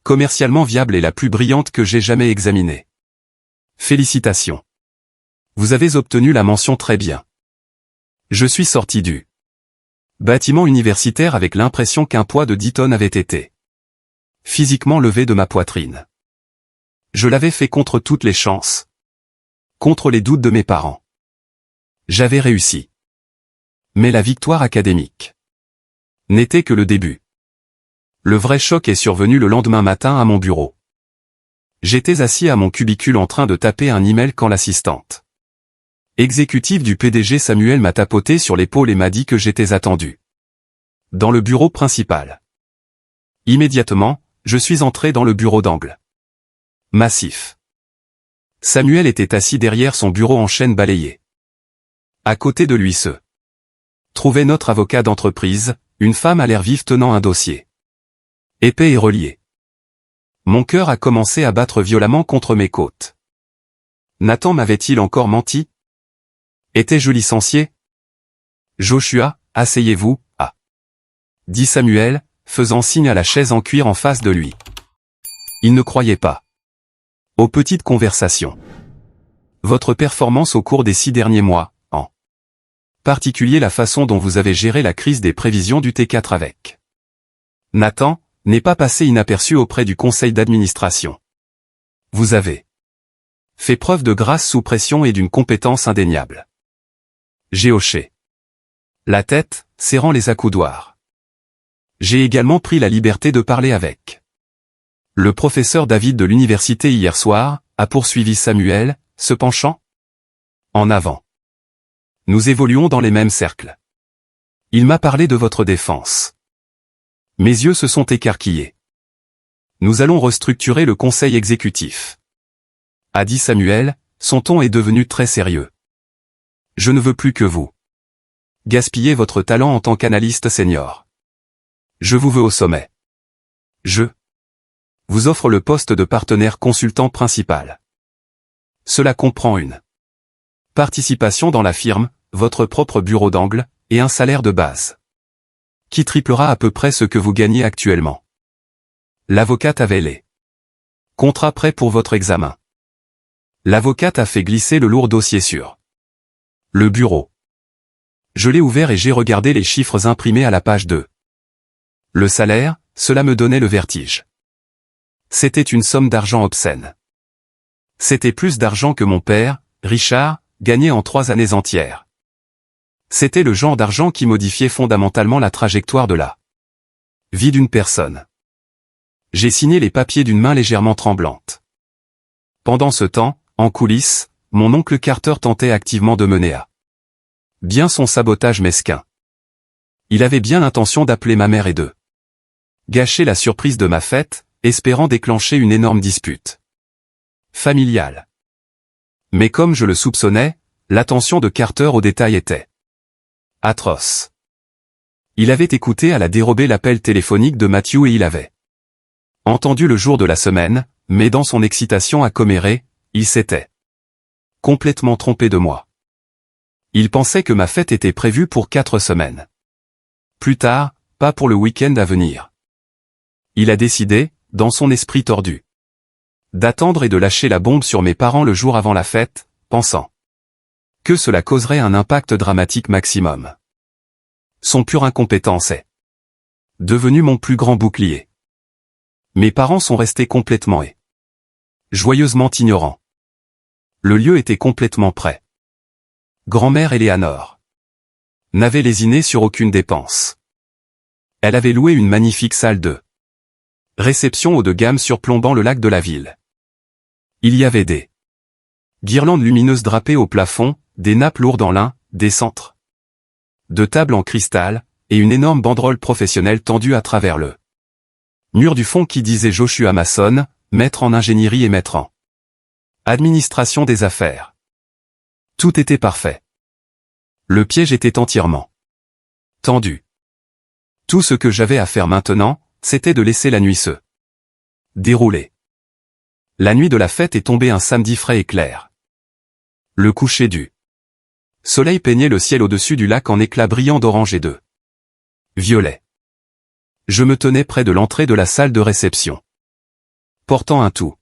commercialement viable et la plus brillante que j'ai jamais examinée. Félicitations. Vous avez obtenu la mention très bien. Je suis sorti du bâtiment universitaire avec l'impression qu'un poids de 10 tonnes avait été physiquement levé de ma poitrine. Je l'avais fait contre toutes les chances. Contre les doutes de mes parents. J'avais réussi. Mais la victoire académique n'était que le début. Le vrai choc est survenu le lendemain matin à mon bureau. J'étais assis à mon cubicule en train de taper un email quand l'assistante exécutive du PDG Samuel m'a tapoté sur l'épaule et m'a dit que j'étais attendu dans le bureau principal. Immédiatement, je suis entré dans le bureau d'angle. Massif. Samuel était assis derrière son bureau en chêne balayé. À côté de lui se trouvait notre avocat d'entreprise, une femme à l'air vif tenant un dossier épais et relié. Mon cœur a commencé à battre violemment contre mes côtes. Nathan m'avait-il encore menti? Étais-je licencié? Joshua, asseyez-vous, dit Samuel, faisant signe à la chaise en cuir en face de lui. Il ne croyait pas aux petites conversations. Votre performance au cours des 6 derniers mois, en particulier la façon dont vous avez géré la crise des prévisions du T4 avec Nathan, n'est pas passée inaperçue auprès du conseil d'administration. Vous avez fait preuve de grâce sous pression et d'une compétence indéniable. J'ai hoché la tête, serrant les accoudoirs. J'ai également pris la liberté de parler avec le professeur David de l'université hier soir, a poursuivi Samuel, se penchant en avant. Nous évoluons dans les mêmes cercles. Il m'a parlé de votre défense. Mes yeux se sont écarquillés. Nous allons restructurer le conseil exécutif, a dit Samuel, son ton est devenu très sérieux. Je ne veux plus que vous gaspillez votre talent en tant qu'analyste senior. Je vous veux au sommet. Je vous offre le poste de partenaire consultant principal. Cela comprend une participation dans la firme, votre propre bureau d'angle, et un salaire de base qui triplera à peu près ce que vous gagnez actuellement. L'avocate avait les contrats prêts pour votre examen. L'avocate a fait glisser le lourd dossier sur le bureau. Je l'ai ouvert et j'ai regardé les chiffres imprimés à la page 2. Le salaire, cela me donnait le vertige. C'était une somme d'argent obscène. C'était plus d'argent que mon père, Richard, gagnait en 3 années entières. C'était le genre d'argent qui modifiait fondamentalement la trajectoire de la vie d'une personne. J'ai signé les papiers d'une main légèrement tremblante. Pendant ce temps, en coulisses, mon oncle Carter tentait activement de mener à bien son sabotage mesquin. Il avait bien l'intention d'appeler ma mère et de gâcher la surprise de ma fête, espérant déclencher une énorme dispute familiale. Mais comme je le soupçonnais, l'attention de Carter aux détails était atroce. Il avait écouté à la dérobée l'appel téléphonique de Matthew et il avait entendu le jour de la semaine, mais dans son excitation à commérer, il s'était complètement trompé de moi. Il pensait que ma fête était prévue pour 4 semaines. Plus tard, pas pour le week-end à venir. Il a décidé, dans son esprit tordu, d'attendre et de lâcher la bombe sur mes parents le jour avant la fête, pensant que cela causerait un impact dramatique maximum. Son pure incompétence est devenu mon plus grand bouclier. Mes parents sont restés complètement et joyeusement ignorants. Le lieu était complètement prêt. Grand-mère Eleanor n'avait lésiné sur aucune dépense. Elle avait loué une magnifique salle de réception haut de gamme surplombant le lac de la ville. Il y avait des guirlandes lumineuses drapées au plafond, des nappes lourdes en lin, des centres de tables en cristal, et une énorme banderole professionnelle tendue à travers le mur du fond qui disait Joshua Mason, maître en ingénierie et maître en administration des affaires. Tout était parfait. Le piège était entièrement tendu. Tout ce que j'avais à faire maintenant, c'était de laisser la nuit se dérouler. La nuit de la fête est tombée un samedi frais et clair. Le coucher du soleil peignait le ciel au-dessus du lac en éclats brillants d'orange et de violet. Je me tenais près de l'entrée de la salle de réception, portant un tout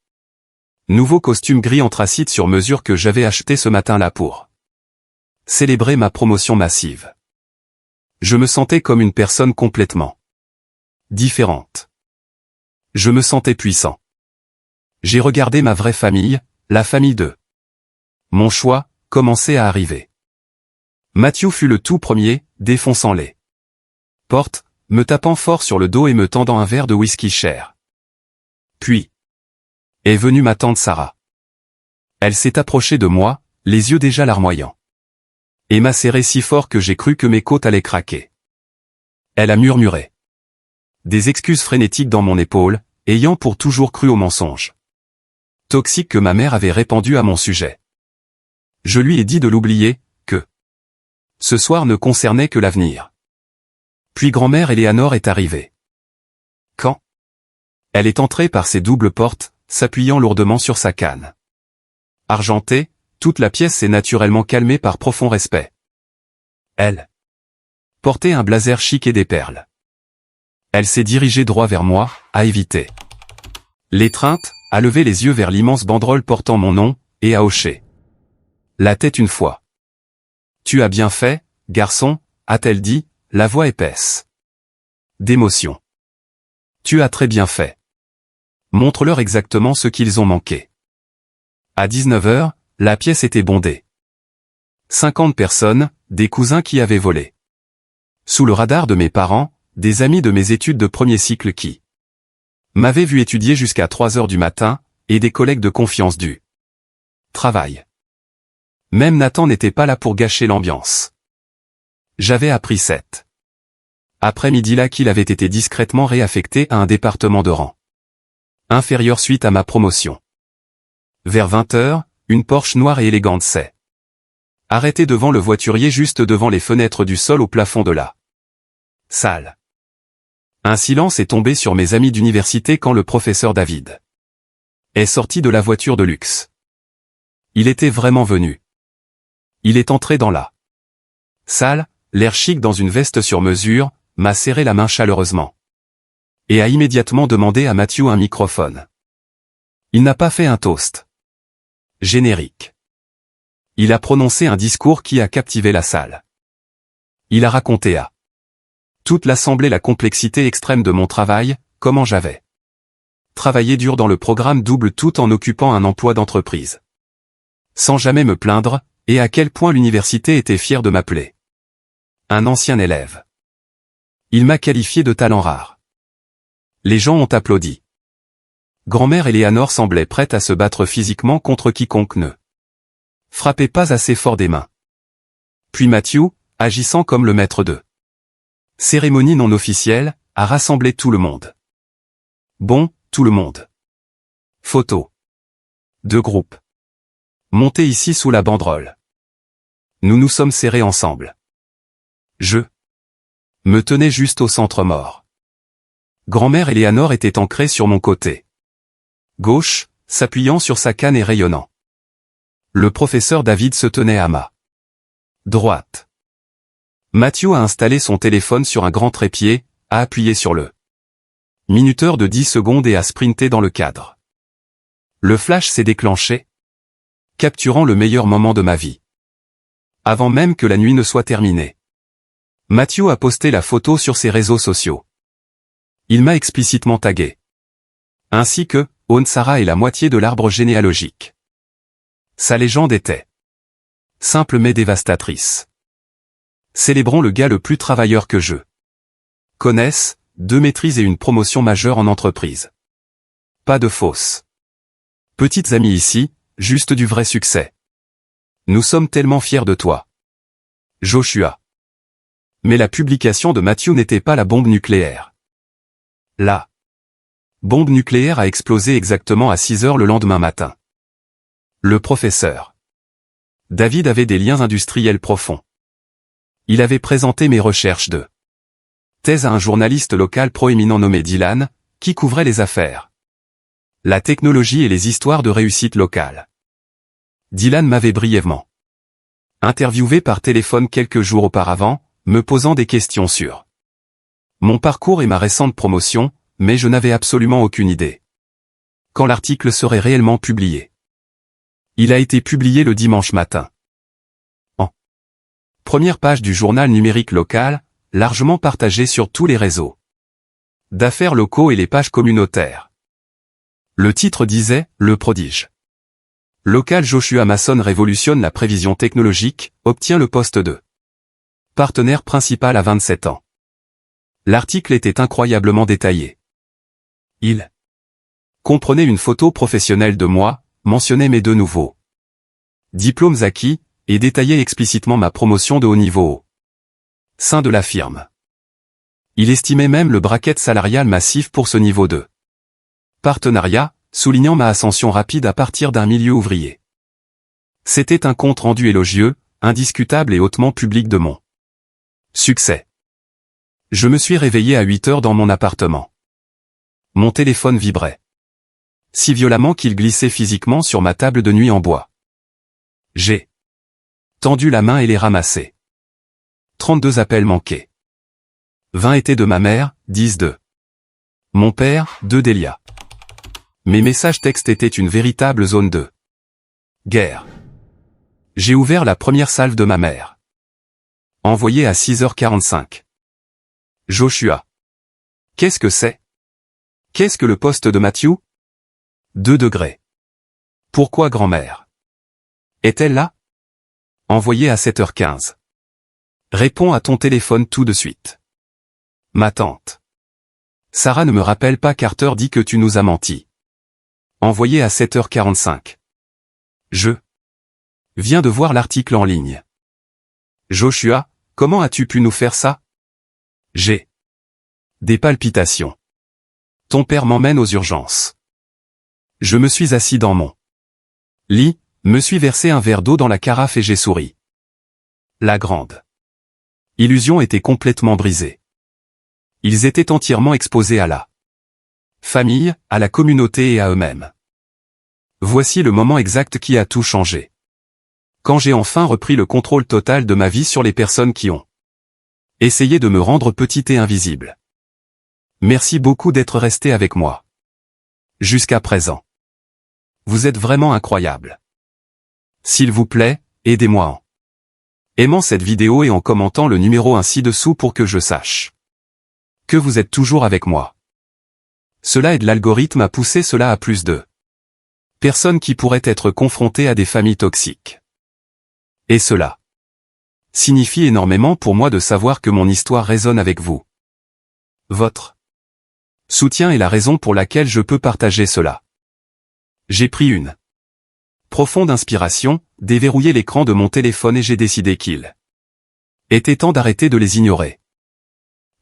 nouveau costume gris anthracite sur mesure que j'avais acheté ce matin-là pour célébrer ma promotion massive. Je me sentais comme une personne complètement différente. Je me sentais puissant. J'ai regardé ma vraie famille, la famille de mon choix, commencer à arriver. Matthew fut le tout premier, défonçant les portes, me tapant fort sur le dos et me tendant un verre de whisky cher. Puis est venue ma tante Sarah. Elle s'est approchée de moi, les yeux déjà larmoyants. Et m'a serré si fort que j'ai cru que mes côtes allaient craquer. Elle a murmuré des excuses frénétiques dans mon épaule, ayant pour toujours cru au mensonge toxique que ma mère avait répandu à mon sujet. Je lui ai dit de l'oublier, que ce soir ne concernait que l'avenir. Puis grand-mère Eleanor est arrivée. Quand elle est entrée par ces doubles portes, s'appuyant lourdement sur sa canne argentée, toute la pièce s'est naturellement calmée par profond respect. Elle portait un blazer chic et des perles. Elle s'est dirigée droit vers moi, à éviter l'étreinte, a levé les yeux vers l'immense banderole portant mon nom, et a hoché la tête une fois. « Tu as bien fait, garçon », a-t-elle dit, la voix épaisse d'émotion. « Tu as très bien fait. Montre-leur exactement ce qu'ils ont manqué. » À 19h, la pièce était bondée. 50 personnes, des cousins qui avaient volé. Sous le radar de mes parents, des amis de mes études de premier cycle qui m'avaient vu étudier jusqu'à 3h du matin, et des collègues de confiance du travail. Même Nathan n'était pas là pour gâcher l'ambiance. J'avais appris cet après-midi-là qu'il avait été discrètement réaffecté à un département de rang inférieur suite à ma promotion. Vers 20h, une Porsche noire et élégante s'est arrêtée devant le voiturier juste devant les fenêtres du sol au plafond de la salle. Un silence est tombé sur mes amis d'université quand le professeur David est sorti de la voiture de luxe. Il était vraiment venu. Il est entré dans la salle, l'air chic dans une veste sur mesure, m'a serré la main chaleureusement. Et a immédiatement demandé à Matthew un microphone. Il n'a pas fait un toast générique. Il a prononcé un discours qui a captivé la salle. Il a raconté à toute l'assemblée la complexité extrême de mon travail, comment j'avais travaillé dur dans le programme double tout en occupant un emploi d'entreprise. Sans jamais me plaindre, et à quel point l'université était fière de m'appeler un ancien élève. Il m'a qualifié de talent rare. Les gens ont applaudi. Grand-mère Eleanor semblait prête à se battre physiquement contre quiconque ne frappait pas assez fort des mains. Puis Matthew, agissant comme le maître de cérémonie non officielle, a rassemblé tout le monde. Bon, tout le monde. Photo. Deux groupes. Montés ici sous la banderole. Nous nous sommes serrés ensemble. Je me tenais juste au centre mort. Grand-mère Eleanor était ancrée sur mon côté gauche, s'appuyant sur sa canne et rayonnant. Le professeur David se tenait à ma droite. Matthew a installé son téléphone sur un grand trépied, a appuyé sur le minuteur de 10 secondes et a sprinté dans le cadre. Le flash s'est déclenché, capturant le meilleur moment de ma vie. Avant même que la nuit ne soit terminée. Matthew a posté la photo sur ses réseaux sociaux. Il m'a explicitement tagué. Ainsi que, Owen Sarah et la moitié de l'arbre généalogique. Sa légende était simple mais dévastatrice. Célébrons le gars le plus travailleur que je connaisse, 2 maîtrises et une promotion majeure en entreprise. Pas de fausses petites amies ici, juste du vrai succès. Nous sommes tellement fiers de toi, Joshua. Mais la publication de Matthew n'était pas la bombe nucléaire. La bombe nucléaire a explosé exactement à 6h le lendemain matin. Le professeur David avait des liens industriels profonds. Il avait présenté mes recherches de thèse à un journaliste local proéminent nommé Dylan, qui couvrait les affaires, la technologie et les histoires de réussite locale. Dylan m'avait brièvement interviewé par téléphone quelques jours auparavant, me posant des questions sur mon parcours et ma récente promotion, mais je n'avais absolument aucune idée quand l'article serait réellement publié. Il a été publié le dimanche matin. En première page du journal numérique local, largement partagé sur tous les réseaux d'affaires locaux et les pages communautaires. Le titre disait « Le prodige local Joshua Mason révolutionne la prévision technologique, obtient le poste de partenaire principal à 27 ans. » L'article était incroyablement détaillé. Il comprenait une photo professionnelle de moi, mentionnait mes 2 nouveaux diplômes acquis, et détaillait explicitement ma promotion de haut niveau au sein de la firme. Il estimait même le bracket salarial massif pour ce niveau de partenariat, soulignant ma ascension rapide à partir d'un milieu ouvrier. C'était un compte rendu élogieux, indiscutable et hautement public de mon succès. Je me suis réveillé à 8h dans mon appartement. Mon téléphone vibrait si violemment qu'il glissait physiquement sur ma table de nuit en bois. J'ai tendu la main et les ramassé. 32 appels manqués. 20 étaient de ma mère, 10 de mon père, 2 d'Elia. Mes messages textes étaient une véritable zone de guerre. J'ai ouvert la première salve de ma mère. Envoyé à 6h45. Joshua. Qu'est-ce que c'est? Qu'est-ce que le poste de Matthew? 2 degrés. Pourquoi grand-mère? Est-elle là? Envoyé à 7h15. Réponds à ton téléphone tout de suite. Ma tante. Sarah ne me rappelle pas, Carter dit que tu nous as menti. Envoyé à 7h45. Je viens de voir l'article en ligne. Joshua, comment as-tu pu nous faire ça? J'ai des palpitations. Ton père m'emmène aux urgences. Je me suis assis dans mon lit, me suis versé un verre d'eau dans la carafe et j'ai souri. La grande illusion était complètement brisée. Ils étaient entièrement exposés à la famille, à la communauté et à eux-mêmes. Voici le moment exact qui a tout changé. Quand j'ai enfin repris le contrôle total de ma vie sur les personnes qui ont essayé de me rendre petit et invisible. Merci beaucoup d'être resté avec moi. Jusqu'à présent. Vous êtes vraiment incroyable. S'il vous plaît, aidez-moi en aimant cette vidéo et en commentant le numéro ci-dessous pour que je sache que vous êtes toujours avec moi. Cela aide l'algorithme à pousser cela à plus de personnes qui pourraient être confrontées à des familles toxiques. Et cela signifie énormément pour moi de savoir que mon histoire résonne avec vous. Votre soutien est la raison pour laquelle je peux partager cela. J'ai pris une profonde inspiration, déverrouillé l'écran de mon téléphone et j'ai décidé qu'il était temps d'arrêter de les ignorer.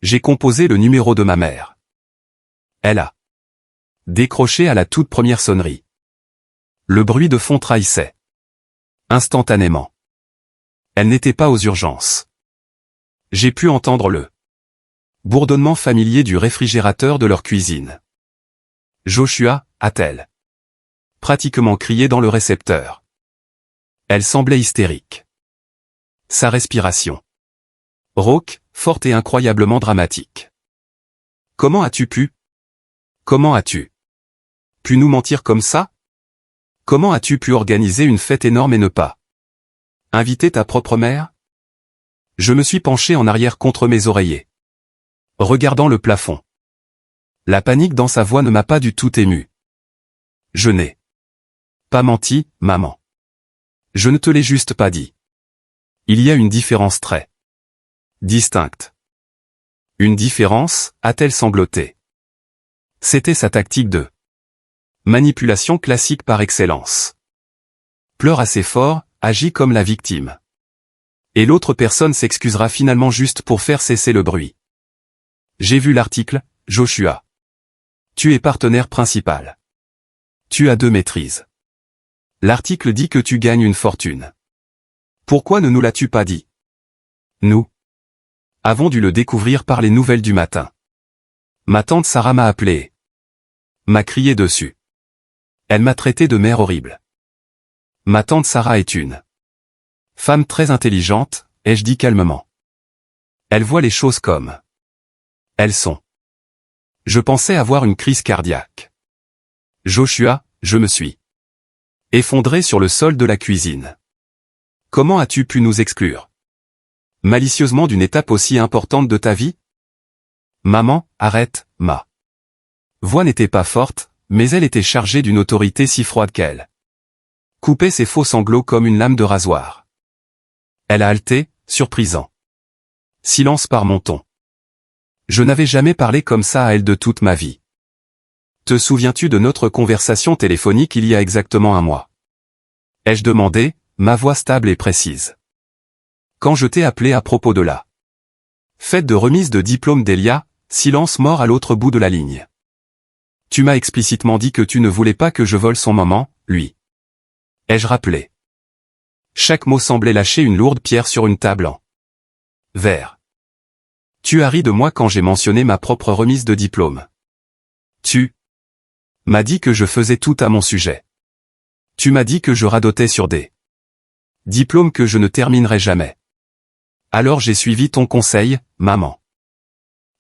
J'ai composé le numéro de ma mère. Elle a décroché à la toute première sonnerie. Le bruit de fond trahissait instantanément. Elle n'était pas aux urgences. J'ai pu entendre le bourdonnement familier du réfrigérateur de leur cuisine. Joshua, a-t-elle pratiquement crié dans le récepteur. Elle semblait hystérique. Sa respiration rauque, forte et incroyablement dramatique. Comment as-tu pu nous mentir comme ça? Comment as-tu pu organiser une fête énorme et ne pas inviter ta propre mère? Je me suis penché en arrière contre mes oreillers, regardant le plafond. La panique dans sa voix ne m'a pas du tout ému. Je n'ai pas menti, maman. Je ne te l'ai juste pas dit. Il y a une différence très distincte. Une différence, a-t-elle sangloté. C'était sa tactique de manipulation classique par excellence. Pleure assez fort, agit comme la victime. Et l'autre personne s'excusera finalement juste pour faire cesser le bruit. J'ai vu l'article, Joshua. Tu es partenaire principal. Tu as 2 maîtrises. L'article dit que tu gagnes une fortune. Pourquoi ne nous l'as-tu pas dit? Nous avons dû le découvrir par les nouvelles du matin. Ma tante Sarah m'a appelé. M'a crié dessus. Elle m'a traité de mère horrible. Ma tante Sarah est une femme très intelligente, ai-je dit calmement. Elle voit les choses comme elles sont. Je pensais avoir une crise cardiaque. Joshua, je me suis effondré sur le sol de la cuisine. Comment as-tu pu nous exclure malicieusement d'une étape aussi importante de ta vie? Maman, arrête, ma voix n'était pas forte, mais elle était chargée d'une autorité si froide qu'elle coupait ses faux sanglots comme une lame de rasoir. Elle a halté, surprisant. Silence par mon ton. Je n'avais jamais parlé comme ça à elle de toute ma vie. Te souviens-tu de notre conversation téléphonique il y a exactement 1 mois? Ai-je demandé, ma voix stable et précise. Quand je t'ai appelé à propos de la fête de remise de diplôme d'Elia, silence mort à l'autre bout de la ligne. Tu m'as explicitement dit que tu ne voulais pas que je vole son moment, lui. Ai-je rappelé? Chaque mot semblait lâcher une lourde pierre sur une table en verre. Tu as ri de moi quand j'ai mentionné ma propre remise de diplôme. Tu m'as dit que je faisais tout à mon sujet. Tu m'as dit que je radotais sur des Diplôme que je ne terminerai jamais. Alors j'ai suivi ton conseil, maman.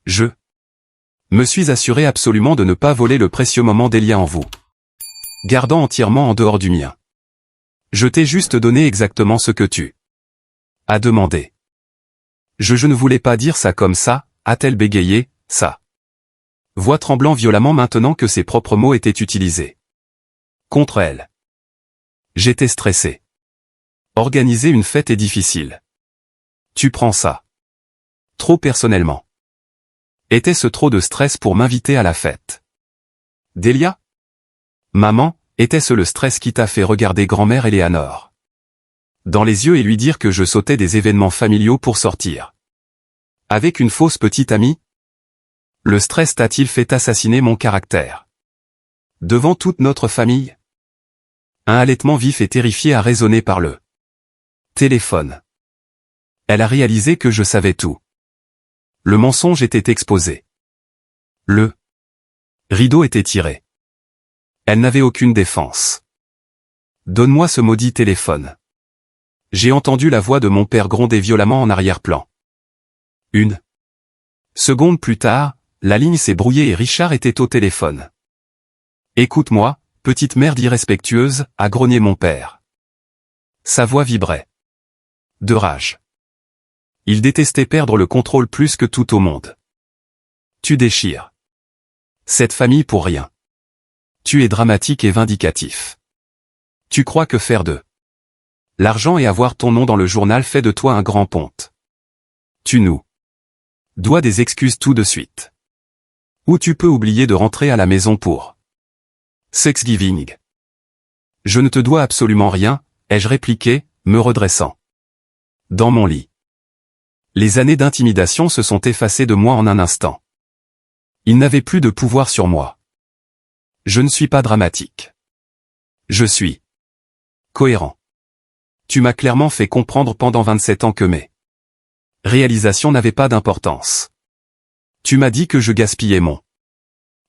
Je me suis assuré absolument de ne pas voler le précieux moment d'Elia en vous, gardant entièrement en dehors du mien. Je t'ai juste donné exactement ce que tu as demandé. Je ne voulais pas dire ça comme ça, a-t-elle bégayé, ça. Voix tremblant violemment maintenant que ses propres mots étaient utilisés contre elle. J'étais stressé. Organiser une fête est difficile. Tu prends ça trop personnellement. Était-ce trop de stress pour m'inviter à la fête? Delia? Maman, était-ce le stress qui t'a fait regarder grand-mère Eleanor dans les yeux et lui dire que je sautais des événements familiaux pour sortir avec une fausse petite amie? Le stress t'a-t-il fait assassiner mon caractère devant toute notre famille? Un halètement vif et terrifié a résonné par le téléphone. Elle a réalisé que je savais tout. Le mensonge était exposé. Le rideau était tiré. Elle n'avait aucune défense. Donne-moi ce maudit téléphone. J'ai entendu la voix de mon père gronder violemment en arrière-plan. Une seconde plus tard, la ligne s'est brouillée et Richard était au téléphone. Écoute-moi, petite merde irrespectueuse, a grogné mon père. Sa voix vibrait de rage. Il détestait perdre le contrôle plus que tout au monde. Tu déchires cette famille pour rien. Tu es dramatique et vindicatif. Tu crois que faire de l'argent et avoir ton nom dans le journal fait de toi un grand ponte. Tu nous dois des excuses tout de suite. Ou tu peux oublier de rentrer à la maison pour Thanksgiving. Je ne te dois absolument rien, ai-je répliqué, me redressant dans mon lit. Les années d'intimidation se sont effacées de moi en un instant. Il n'avait plus de pouvoir sur moi. Je ne suis pas dramatique. Je suis cohérent. Tu m'as clairement fait comprendre pendant 27 ans que mes réalisations n'avaient pas d'importance. Tu m'as dit que je gaspillais mon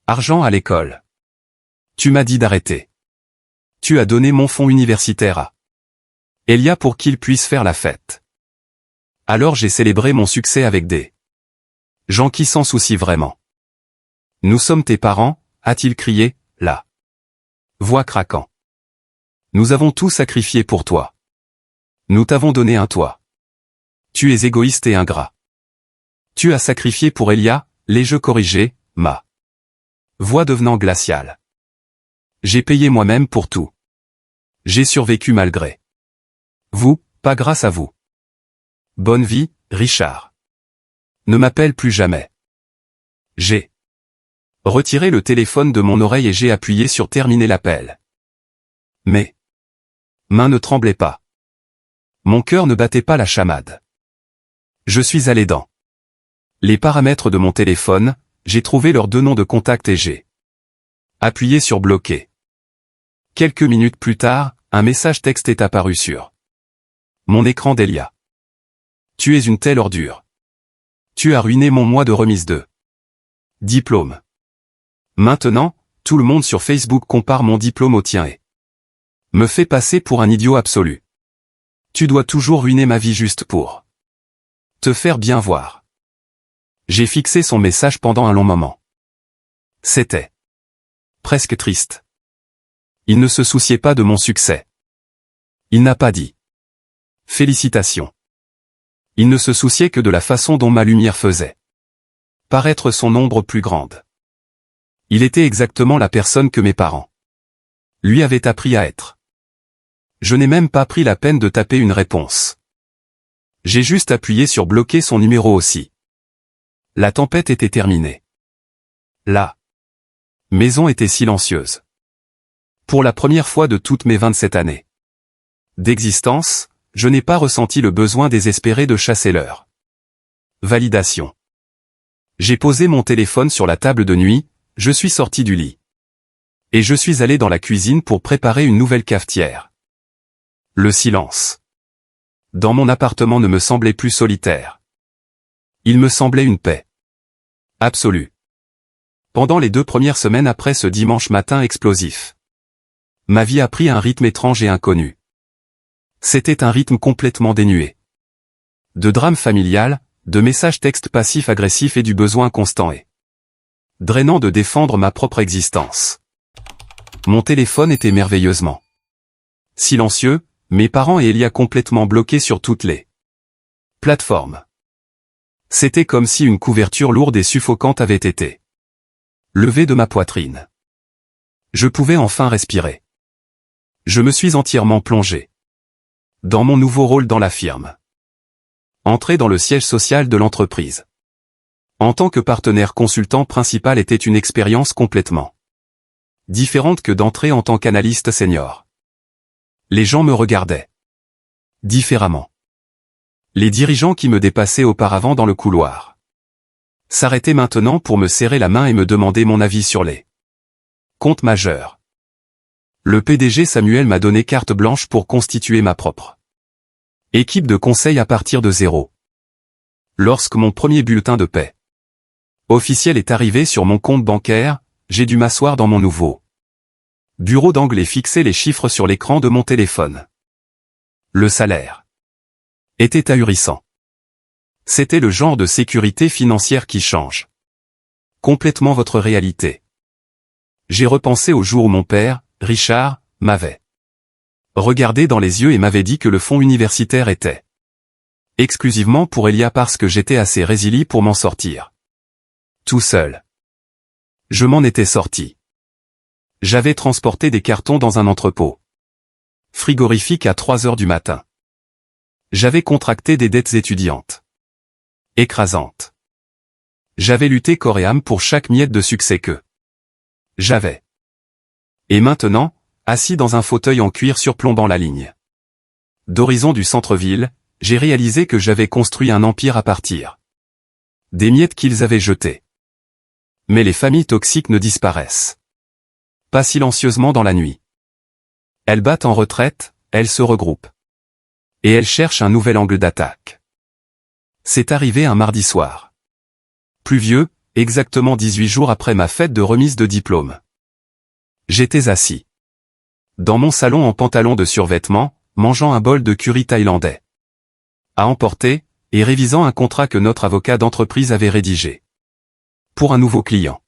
argent à l'école. Tu m'as dit d'arrêter. Tu as donné mon fonds universitaire à Elia pour qu'il puisse faire la fête. Alors j'ai célébré mon succès avec des gens qui s'en soucient vraiment. Nous sommes tes parents, a-t-il crié, la voix craquant. Nous avons tout sacrifié pour toi. Nous t'avons donné un toit. Tu es égoïste et ingrat. Tu as sacrifié pour Elia, l'ai-je corrigé, ma voix devenant glaciale. J'ai payé moi-même pour tout. J'ai survécu malgré vous, pas grâce à vous. Bonne vie, Richard. Ne m'appelle plus jamais. J'ai retiré le téléphone de mon oreille et j'ai appuyé sur terminer l'appel. Mes mains ne tremblaient pas. Mon cœur ne battait pas la chamade. Je suis allé dans les paramètres de mon téléphone, j'ai trouvé leurs deux noms de contact et j'ai appuyé sur bloquer. Quelques minutes plus tard, un message texte est apparu sur mon écran d'Elia. Tu es une telle ordure. Tu as ruiné mon mois de remise de diplôme. Maintenant, tout le monde sur Facebook compare mon diplôme au tien et me fait passer pour un idiot absolu. Tu dois toujours ruiner ma vie juste pour te faire bien voir. J'ai fixé son message pendant un long moment. C'était presque triste. Il ne se souciait pas de mon succès. Il n'a pas dit félicitations. Il ne se souciait que de la façon dont ma lumière faisait paraître son ombre plus grande. Il était exactement la personne que mes parents lui avaient appris à être. Je n'ai même pas pris la peine de taper une réponse. J'ai juste appuyé sur bloquer son numéro aussi. La tempête était terminée. La maison était silencieuse. Pour la première fois de toutes mes 27 années d'existence, je n'ai pas ressenti le besoin désespéré de chasser leur validation. J'ai posé mon téléphone sur la table de nuit, je suis sorti du lit. Et je suis allé dans la cuisine pour préparer une nouvelle cafetière. Le silence dans mon appartement ne me semblait plus solitaire. Il me semblait une paix absolue. Pendant les 2 premières semaines après ce dimanche matin explosif, ma vie a pris un rythme étrange et inconnu. C'était un rythme complètement dénué de drame familial, de messages textes passifs-agressifs et du besoin constant et drainant de défendre ma propre existence. Mon téléphone était merveilleusement silencieux, mes parents et Elia complètement bloqués sur toutes les plateformes. C'était comme si une couverture lourde et suffocante avait été levée de ma poitrine. Je pouvais enfin respirer. Je me suis entièrement plongé dans mon nouveau rôle dans la firme. Entrer dans le siège social de l'entreprise en tant que partenaire consultant principal était une expérience complètement différente que d'entrer en tant qu'analyste senior. Les gens me regardaient différemment. Les dirigeants qui me dépassaient auparavant dans le couloir s'arrêtaient maintenant pour me serrer la main et me demander mon avis sur les comptes majeurs. Le PDG Samuel m'a donné carte blanche pour constituer ma propre équipe de conseil à partir de zéro. Lorsque mon premier bulletin de paie officiel est arrivé sur mon compte bancaire, j'ai dû m'asseoir dans mon nouveau bureau d'angle et fixer les chiffres sur l'écran de mon téléphone. Le salaire était ahurissant. C'était le genre de sécurité financière qui change complètement votre réalité. J'ai repensé au jour où mon père, Richard, m'avait regardé dans les yeux et m'avait dit que le fonds universitaire était exclusivement pour Elia parce que j'étais assez résilient pour m'en sortir tout seul. Je m'en étais sorti. J'avais transporté des cartons dans un entrepôt frigorifique à 3 heures du matin. J'avais contracté des dettes étudiantes écrasantes. J'avais lutté corps et âme pour chaque miette de succès que j'avais. Et maintenant, assis dans un fauteuil en cuir surplombant la ligne d'horizon du centre-ville, j'ai réalisé que j'avais construit un empire à partir des miettes qu'ils avaient jetées. Mais les familles toxiques ne disparaissent pas silencieusement dans la nuit. Elles battent en retraite, elles se regroupent. Et elles cherchent un nouvel angle d'attaque. C'est arrivé un mardi soir. Pluvieux, exactement 18 jours après ma fête de remise de diplôme. J'étais assis dans mon salon en pantalon de survêtement, mangeant un bol de curry thaïlandais à emporter, et révisant un contrat que notre avocat d'entreprise avait rédigé pour un nouveau client.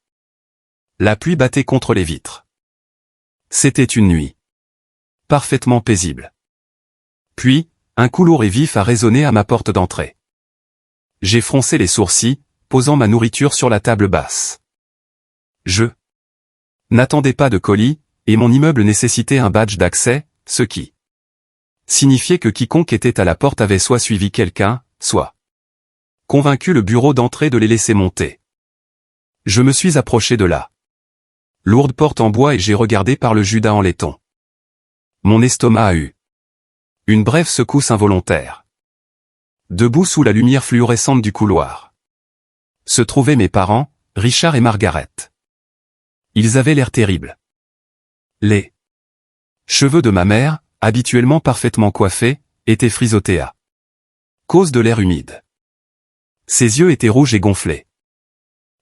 La pluie battait contre les vitres. C'était une nuit parfaitement paisible. Puis, un coup lourd et vif a résonné à ma porte d'entrée. J'ai froncé les sourcils, posant ma nourriture sur la table basse. Je n'attendais pas de colis, et mon immeuble nécessitait un badge d'accès, ce qui signifiait que quiconque était à la porte avait soit suivi quelqu'un, soit convaincu le bureau d'entrée de les laisser monter. Je me suis approché de la lourde porte en bois et j'ai regardé par le judas en laiton. Mon estomac a eu une brève secousse involontaire. Debout sous la lumière fluorescente du couloir se trouvaient mes parents, Richard et Margaret. Ils avaient l'air terribles. Les cheveux de ma mère, habituellement parfaitement coiffés, étaient frisottés à cause de l'air humide. Ses yeux étaient rouges et gonflés.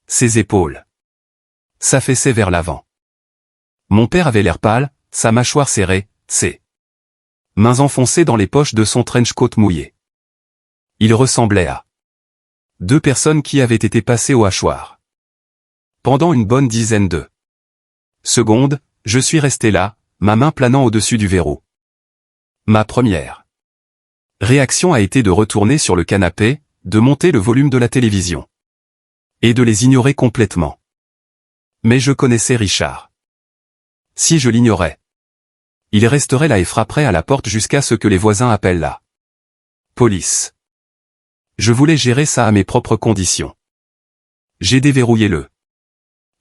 Ses épaules s'affaissaient vers l'avant. Mon père avait l'air pâle, sa mâchoire serrée, ses mains enfoncées dans les poches de son trench coat mouillé. Il ressemblait à deux personnes qui avaient été passées au hachoir. Pendant une bonne dizaine de secondes, je suis resté là, ma main planant au-dessus du verrou. Ma première réaction a été de retourner sur le canapé, de monter le volume de la télévision et de les ignorer complètement. Mais je connaissais Richard. Si je l'ignorais, il resterait là et frapperait à la porte jusqu'à ce que les voisins appellent la police. Je voulais gérer ça à mes propres conditions. J'ai déverrouillé le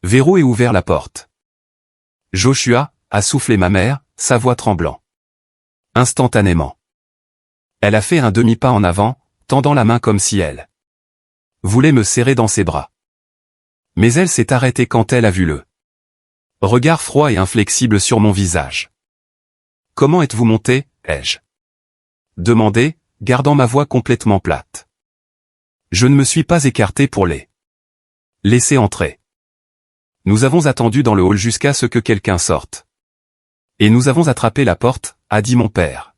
verrou et ouvert la porte. Joshua, a soufflé ma mère, sa voix tremblant. Instantanément. Elle a fait un demi-pas en avant, tendant la main comme si elle voulait me serrer dans ses bras. Mais elle s'est arrêtée quand elle a vu le regard froid et inflexible sur mon visage. « Comment êtes-vous monté, ai-je demandé, gardant ma voix complètement plate. Je ne me suis pas écarté pour les laisser entrer. Nous avons attendu dans le hall jusqu'à ce que quelqu'un sorte. Et nous avons attrapé la porte, a dit mon père.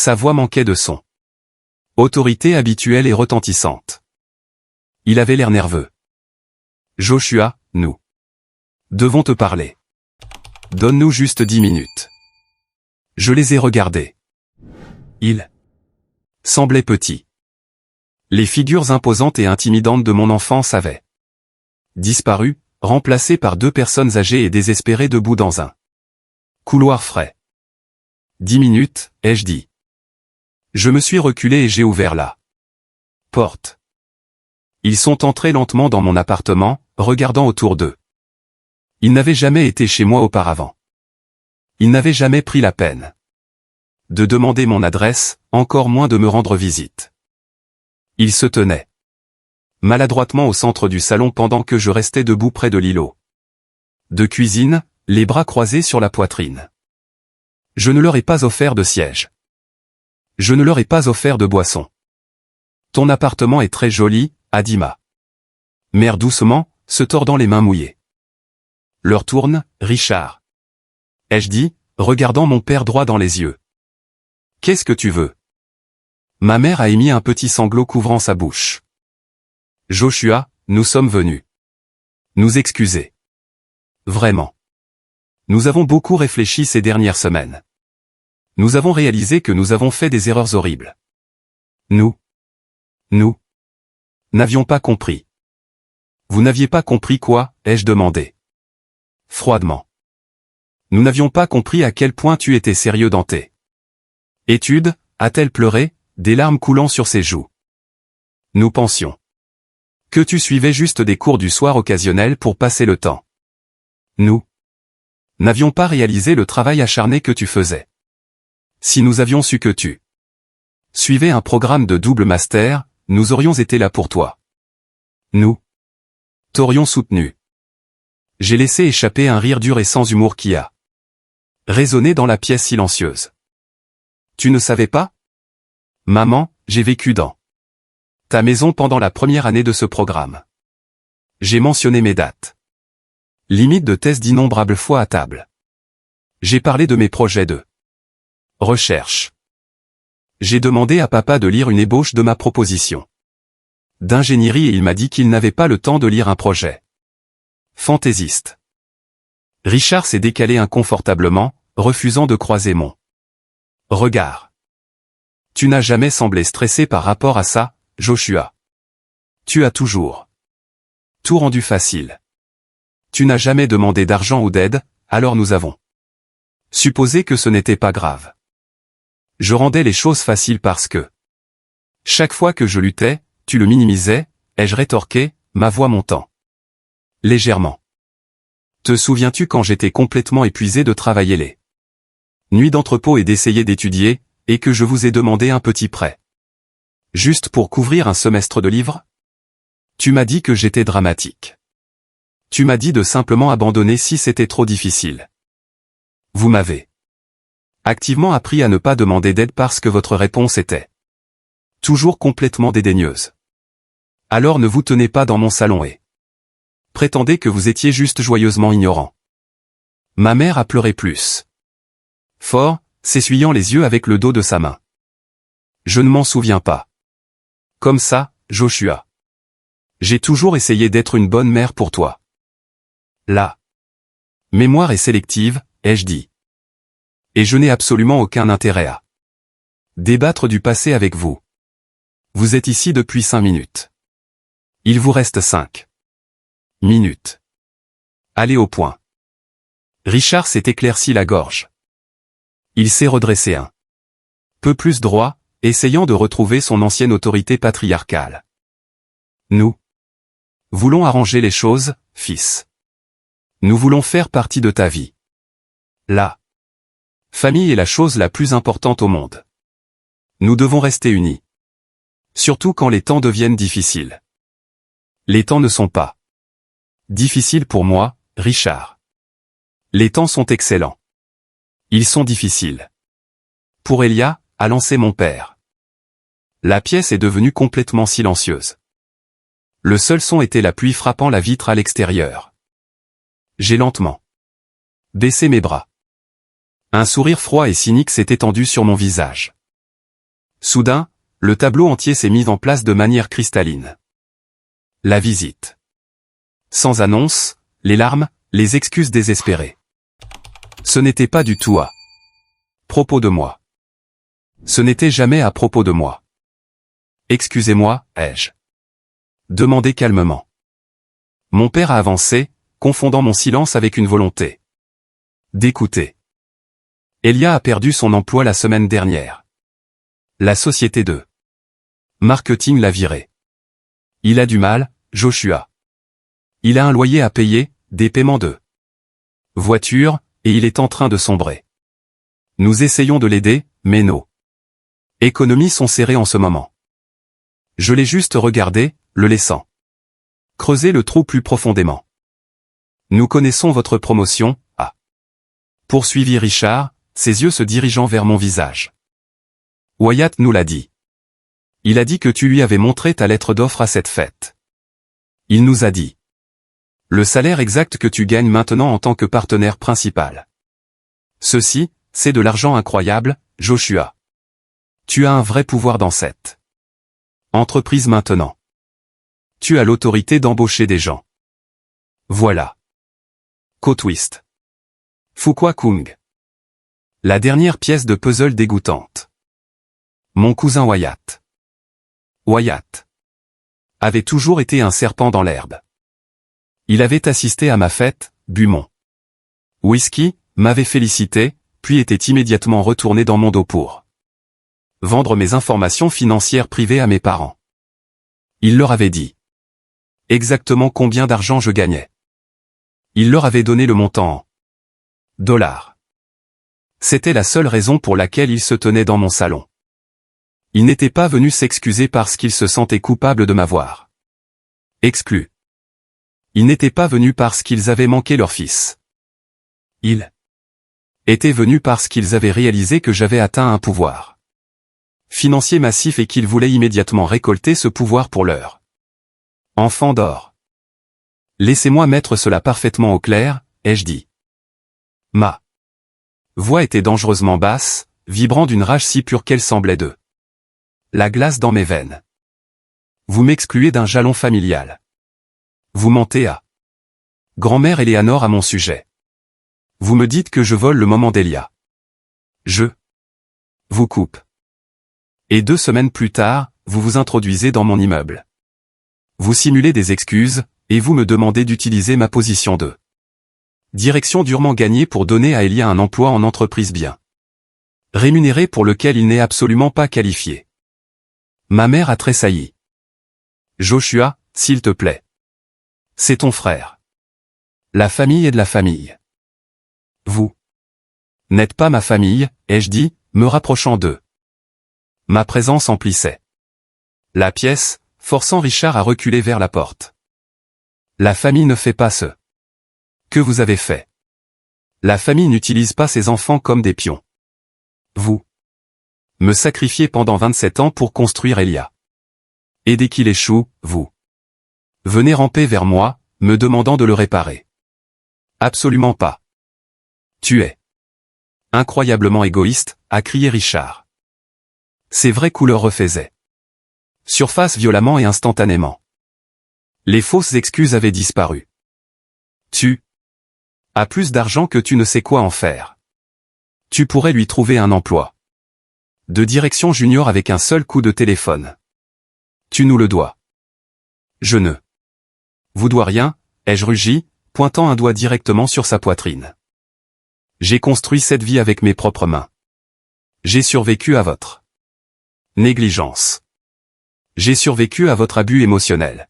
Sa voix manquait de son. Autorité habituelle et retentissante. Il avait l'air nerveux. Joshua, nous devons te parler. Donne-nous juste 10 minutes. Je les ai regardés. Ils semblaient petits. Les figures imposantes et intimidantes de mon enfance avaient disparu, remplacées par deux personnes âgées et désespérées debout dans un couloir frais. 10 minutes, ai-je dit. Je me suis reculé et j'ai ouvert la porte. Ils sont entrés lentement dans mon appartement, regardant autour d'eux. Ils n'avaient jamais été chez moi auparavant. Ils n'avaient jamais pris la peine de demander mon adresse, encore moins de me rendre visite. Ils se tenaient maladroitement au centre du salon pendant que je restais debout près de l'îlot de cuisine, les bras croisés sur la poitrine. Je ne leur ai pas offert de siège. Je ne leur ai pas offert de boisson. Ton appartement est très joli, a dit ma mère doucement, se tordant les mains mouillées. Leur tourne, Richard. Ai-je dit, regardant mon père droit dans les yeux. Qu'est-ce que tu veux? Ma mère a émis un petit sanglot couvrant sa bouche. Joshua, nous sommes venus nous excuser. Vraiment. Nous avons beaucoup réfléchi ces dernières semaines. Nous avons réalisé que nous avons fait des erreurs horribles. Nous n'avions pas compris. Vous n'aviez pas compris quoi, ai-je demandé. Froidement. Nous n'avions pas compris à quel point tu étais sérieux dans tes études, a-t-elle pleuré, des larmes coulant sur ses joues. Nous pensions que tu suivais juste des cours du soir occasionnels pour passer le temps. Nous n'avions pas réalisé le travail acharné que tu faisais. Si nous avions su que tu suivais un programme de double master, nous aurions été là pour toi. Nous t'aurions soutenu. J'ai laissé échapper un rire dur et sans humour qui a résonné dans la pièce silencieuse. Tu ne savais pas? Maman, j'ai vécu dans ta maison pendant la première année de ce programme. J'ai mentionné mes dates limite de thèse d'innombrables fois à table. J'ai parlé de mes projets de recherche. J'ai demandé à papa de lire une ébauche de ma proposition d'ingénierie et il m'a dit qu'il n'avait pas le temps de lire un projet fantaisiste. Richard s'est décalé inconfortablement, refusant de croiser mon regard. Tu n'as jamais semblé stressé par rapport à ça, Joshua. Tu as toujours tout rendu facile. Tu n'as jamais demandé d'argent ou d'aide, alors nous avons supposé que ce n'était pas grave. Je rendais les choses faciles parce que chaque fois que je luttais, tu le minimisais, ai-je rétorqué, ma voix montant légèrement. Te souviens-tu quand j'étais complètement épuisé de travailler les nuits d'entrepôt et d'essayer d'étudier, et que je vous ai demandé un petit prêt juste pour couvrir un semestre de livres? Tu m'as dit que j'étais dramatique. Tu m'as dit de simplement abandonner si c'était trop difficile. Vous m'avez activement appris à ne pas demander d'aide parce que votre réponse était toujours complètement dédaigneuse. Alors ne vous tenez pas dans mon salon et prétendez que vous étiez juste joyeusement ignorant. Ma mère a pleuré plus fort, s'essuyant les yeux avec le dos de sa main. Je ne m'en souviens pas. Comme ça, Joshua. J'ai toujours essayé d'être une bonne mère pour toi. La mémoire est sélective, ai-je dit. Et je n'ai absolument aucun intérêt à débattre du passé avec vous. Vous êtes ici depuis 5 minutes. Il vous reste 5 minutes. Allez au point. Richard s'est éclairci la gorge. Il s'est redressé un peu plus droit, essayant de retrouver son ancienne autorité patriarcale. Nous voulons arranger les choses, fils. Nous voulons faire partie de ta vie. La famille est la chose la plus importante au monde. Nous devons rester unis. Surtout quand les temps deviennent difficiles. Les temps ne sont pas difficiles pour moi, Richard. Les temps sont excellents. Ils sont difficiles. Pour Elia, a lancé mon père. La pièce est devenue complètement silencieuse. Le seul son était la pluie frappant la vitre à l'extérieur. J'ai lentement baissé mes bras. Un sourire froid et cynique s'est étendu sur mon visage. Soudain, le tableau entier s'est mis en place de manière cristalline. La visite. Sans annonce, les larmes, les excuses désespérées. Ce n'était pas du tout à propos de moi. Ce n'était jamais à propos de moi. Excusez-moi, ai-je demandé calmement. Mon père a avancé, confondant mon silence avec une volonté d'écouter. Elia a perdu son emploi la semaine dernière. La société de marketing l'a viré. Il a du mal, Joshua. Il a un loyer à payer, des paiements de voiture, et il est en train de sombrer. Nous essayons de l'aider, mais nos économies sont serrées en ce moment. Je l'ai juste regardé, le laissant creuser le trou plus profondément. Nous connaissons votre promotion, a poursuivi Richard, ses yeux se dirigeant vers mon visage. Wyatt nous l'a dit. Il a dit que tu lui avais montré ta lettre d'offre à cette fête. Il nous a dit le salaire exact que tu gagnes maintenant en tant que partenaire principal. Ceci, c'est de l'argent incroyable, Joshua. Tu as un vrai pouvoir dans cette entreprise maintenant. Tu as l'autorité d'embaucher des gens. Voilà. Co-twist. Fuqua Kung. La dernière pièce de puzzle dégoûtante. Mon cousin Wyatt. Wyatt avait toujours été un serpent dans l'herbe. Il avait assisté à ma fête, bu mon whisky, m'avait félicité, puis était immédiatement retourné dans mon dos pour vendre mes informations financières privées à mes parents. Il leur avait dit exactement combien d'argent je gagnais. Il leur avait donné le montant en dollars. C'était la seule raison pour laquelle il se tenait dans mon salon. Il n'était pas venu s'excuser parce qu'il se sentait coupable de m'avoir exclu. Il n'était pas venu parce qu'ils avaient manqué leur fils. Il était venu parce qu'ils avaient réalisé que j'avais atteint un pouvoir financier massif et qu'ils voulaient immédiatement récolter ce pouvoir pour leur enfant d'or. Laissez-moi mettre cela parfaitement au clair, ai-je dit. Ma voix était dangereusement basse, vibrant d'une rage si pure qu'elle semblait de la glace dans mes veines. Vous m'excluez d'un jalon familial. Vous mentez à grand-mère Eleanor à mon sujet. Vous me dites que je vole le moment d'Elia. Je vous coupe. Et 2 semaines plus tard, vous vous introduisez dans mon immeuble. Vous simulez des excuses, et vous me demandez d'utiliser ma position de direction durement gagnée pour donner à Elia un emploi en entreprise bien rémunéré pour lequel il n'est absolument pas qualifié. Ma mère a tressailli. Joshua, s'il te plaît. C'est ton frère. La famille est de la famille. Vous n'êtes pas ma famille, ai-je dit, me rapprochant d'eux. Ma présence emplissait la pièce, forçant Richard à reculer vers la porte. La famille ne fait pas ce que vous avez fait. La famille n'utilise pas ses enfants comme des pions. Vous me sacrifiez pendant 27 ans pour construire Elia. Et dès qu'il échoue, vous venez ramper vers moi, me demandant de le réparer. Absolument pas. Tu es incroyablement égoïste, a crié Richard. Ses vraies couleurs refaisaient surface violemment et instantanément. Les fausses excuses avaient disparu. Tu as plus d'argent que tu ne sais quoi en faire. Tu pourrais lui trouver un emploi de direction junior avec un seul coup de téléphone. Tu nous le dois. Je ne vous dois rien, ai-je rugi, pointant un doigt directement sur sa poitrine. J'ai construit cette vie avec mes propres mains. J'ai survécu à votre négligence. J'ai survécu à votre abus émotionnel.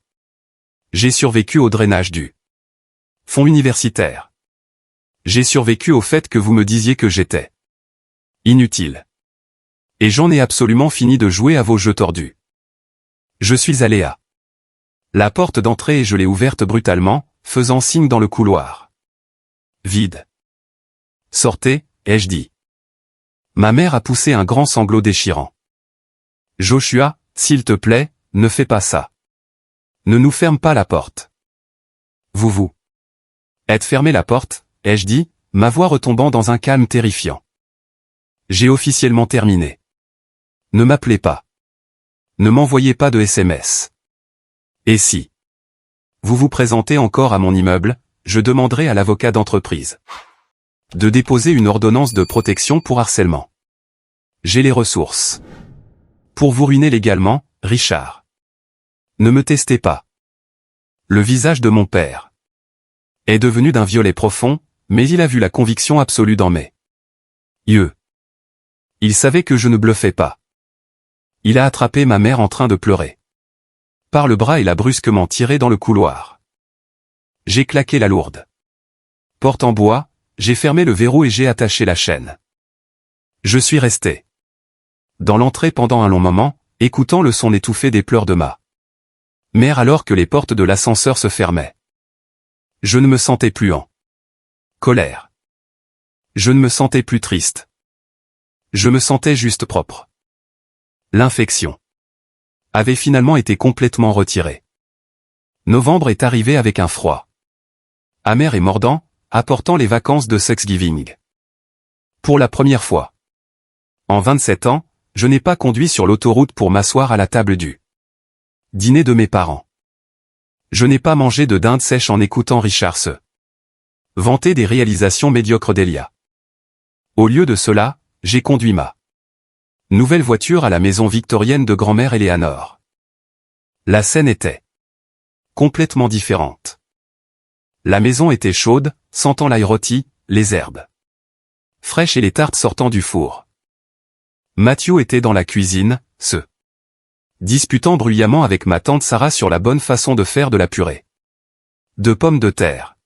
J'ai survécu au drainage du fonds universitaire. J'ai survécu au fait que vous me disiez que j'étais inutile. Et j'en ai absolument fini de jouer à vos jeux tordus. Je suis allé à la porte d'entrée et je l'ai ouverte brutalement, faisant signe dans le couloir vide. Sortez, ai-je dit. Ma mère a poussé un grand sanglot déchirant. Joshua, s'il te plaît, ne fais pas ça. Ne nous ferme pas la porte. Vous êtes fermé la porte, ai-je dit, ma voix retombant dans un calme terrifiant. J'ai officiellement terminé. Ne m'appelez pas. Ne m'envoyez pas de SMS. Et si vous vous présentez encore à mon immeuble, je demanderai à l'avocat d'entreprise de déposer une ordonnance de protection pour harcèlement. J'ai les ressources pour vous ruiner légalement, Richard. Ne me testez pas. Le visage de mon père est devenu d'un violet profond, mais il a vu la conviction absolue dans mes yeux. Il savait que je ne bluffais pas. Il a attrapé ma mère en train de pleurer par le bras et l'a brusquement tirée dans le couloir. J'ai claqué la lourde porte en bois, j'ai fermé le verrou et j'ai attaché la chaîne. Je suis resté dans l'entrée pendant un long moment, écoutant le son étouffé des pleurs de ma mère alors que les portes de l'ascenseur se fermaient. Je ne me sentais plus en colère. Je ne me sentais plus triste. Je me sentais juste propre. L'infection avait finalement été complètement retirée. Novembre est arrivé avec un froid amer et mordant, apportant les vacances de Thanksgiving. Pour la première fois en 27 ans, je n'ai pas conduit sur l'autoroute pour m'asseoir à la table du dîner de mes parents. Je n'ai pas mangé de dinde sèche en écoutant Richard se vanter des réalisations médiocres d'Elia. Au lieu de cela, j'ai conduit ma nouvelle voiture à la maison victorienne de grand-mère Eleanor. La scène était complètement différente. La maison était chaude, sentant l'ail rôti, les herbes fraîches et les tartes sortant du four. Matthew était dans la cuisine, se disputant bruyamment avec ma tante Sarah sur la bonne façon de faire de la purée de pommes de terre.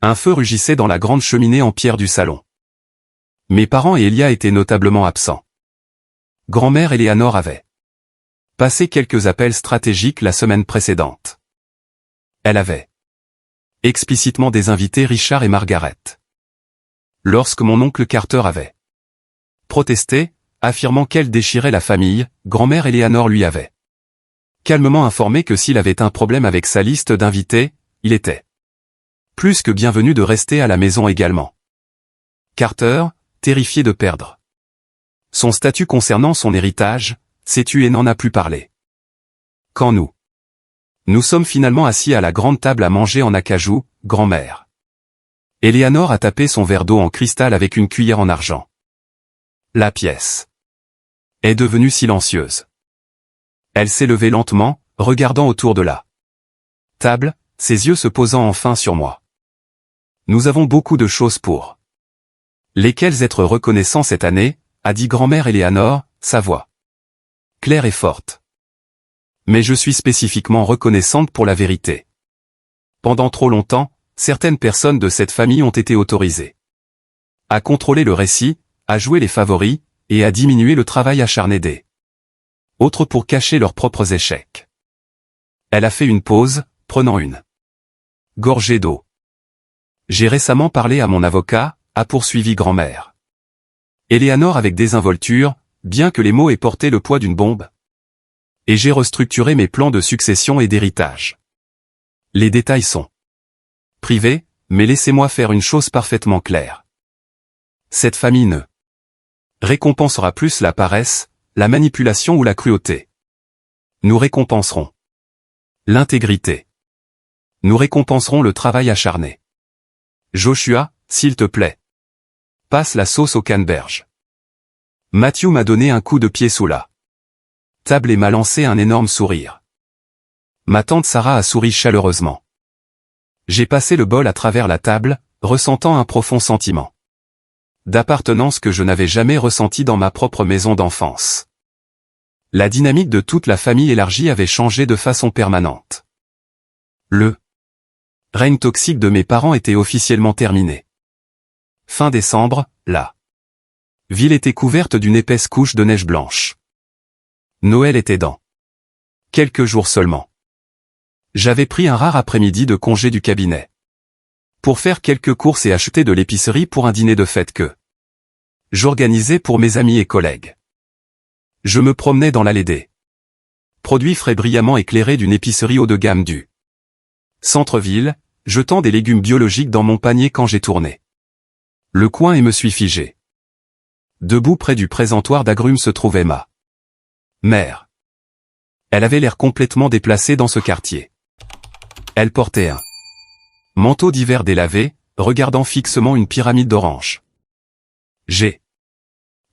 Un feu rugissait dans la grande cheminée en pierre du salon. Mes parents et Elia étaient notablement absents. Grand-mère Eleanor avait passé quelques appels stratégiques la semaine précédente. Elle avait explicitement désinvité Richard et Margaret. Lorsque mon oncle Carter avait protesté, affirmant qu'elle déchirait la famille, grand-mère Eleanor lui avait calmement informé que s'il avait un problème avec sa liste d'invités, il était plus que bienvenu de rester à la maison également. Carter, terrifié de perdre son statut concernant son héritage, s'est tu et n'en a plus parlé. Quand nous sommes finalement assis à la grande table à manger en acajou, grand-mère Eleanor a tapé son verre d'eau en cristal avec une cuillère en argent. La pièce est devenue silencieuse. Elle s'est levée lentement, regardant autour de la table, ses yeux se posant enfin sur moi. Nous avons beaucoup de choses pour lesquelles être reconnaissant cette année, a dit grand-mère Eleanor, sa voix claire et forte. Mais je suis spécifiquement reconnaissante pour la vérité. Pendant trop longtemps, certaines personnes de cette famille ont été autorisées à contrôler le récit, à jouer les favoris, et à diminuer le travail acharné des autres pour cacher leurs propres échecs. Elle a fait une pause, prenant une gorgée d'eau. J'ai récemment parlé à mon avocat, a poursuivi grand-mère Eleanor avec désinvolture, bien que les mots aient porté le poids d'une bombe. Et j'ai restructuré mes plans de succession et d'héritage. Les détails sont privés, mais laissez-moi faire une chose parfaitement claire. Cette famille ne récompensera plus la paresse, la manipulation ou la cruauté. Nous récompenserons l'intégrité. Nous récompenserons le travail acharné. Joshua, s'il te plaît. Passe la sauce au canneberge. Matthew m'a donné un coup de pied sous la table et m'a lancé un énorme sourire. Ma tante Sarah a souri chaleureusement. J'ai passé le bol à travers la table, ressentant un profond sentiment d'appartenance que je n'avais jamais ressenti dans ma propre maison d'enfance. La dynamique de toute la famille élargie avait changé de façon permanente. Le règne toxique de mes parents était officiellement terminé. Fin décembre, la ville était couverte d'une épaisse couche de neige blanche. Noël était dans quelques jours seulement. J'avais pris un rare après-midi de congé du cabinet pour faire quelques courses et acheter de l'épicerie pour un dîner de fête que j'organisais pour mes amis et collègues. Je me promenais dans l'allée des produits frais brillamment éclairés d'une épicerie haut de gamme du centre-ville, jetant des légumes biologiques dans mon panier quand j'ai tourné le coin et me suis figé. Debout près du présentoir d'agrumes se trouvait ma Mère. Elle avait l'air complètement déplacée dans ce quartier. Elle portait un manteau d'hiver délavé, regardant fixement une pyramide d'orange. J'ai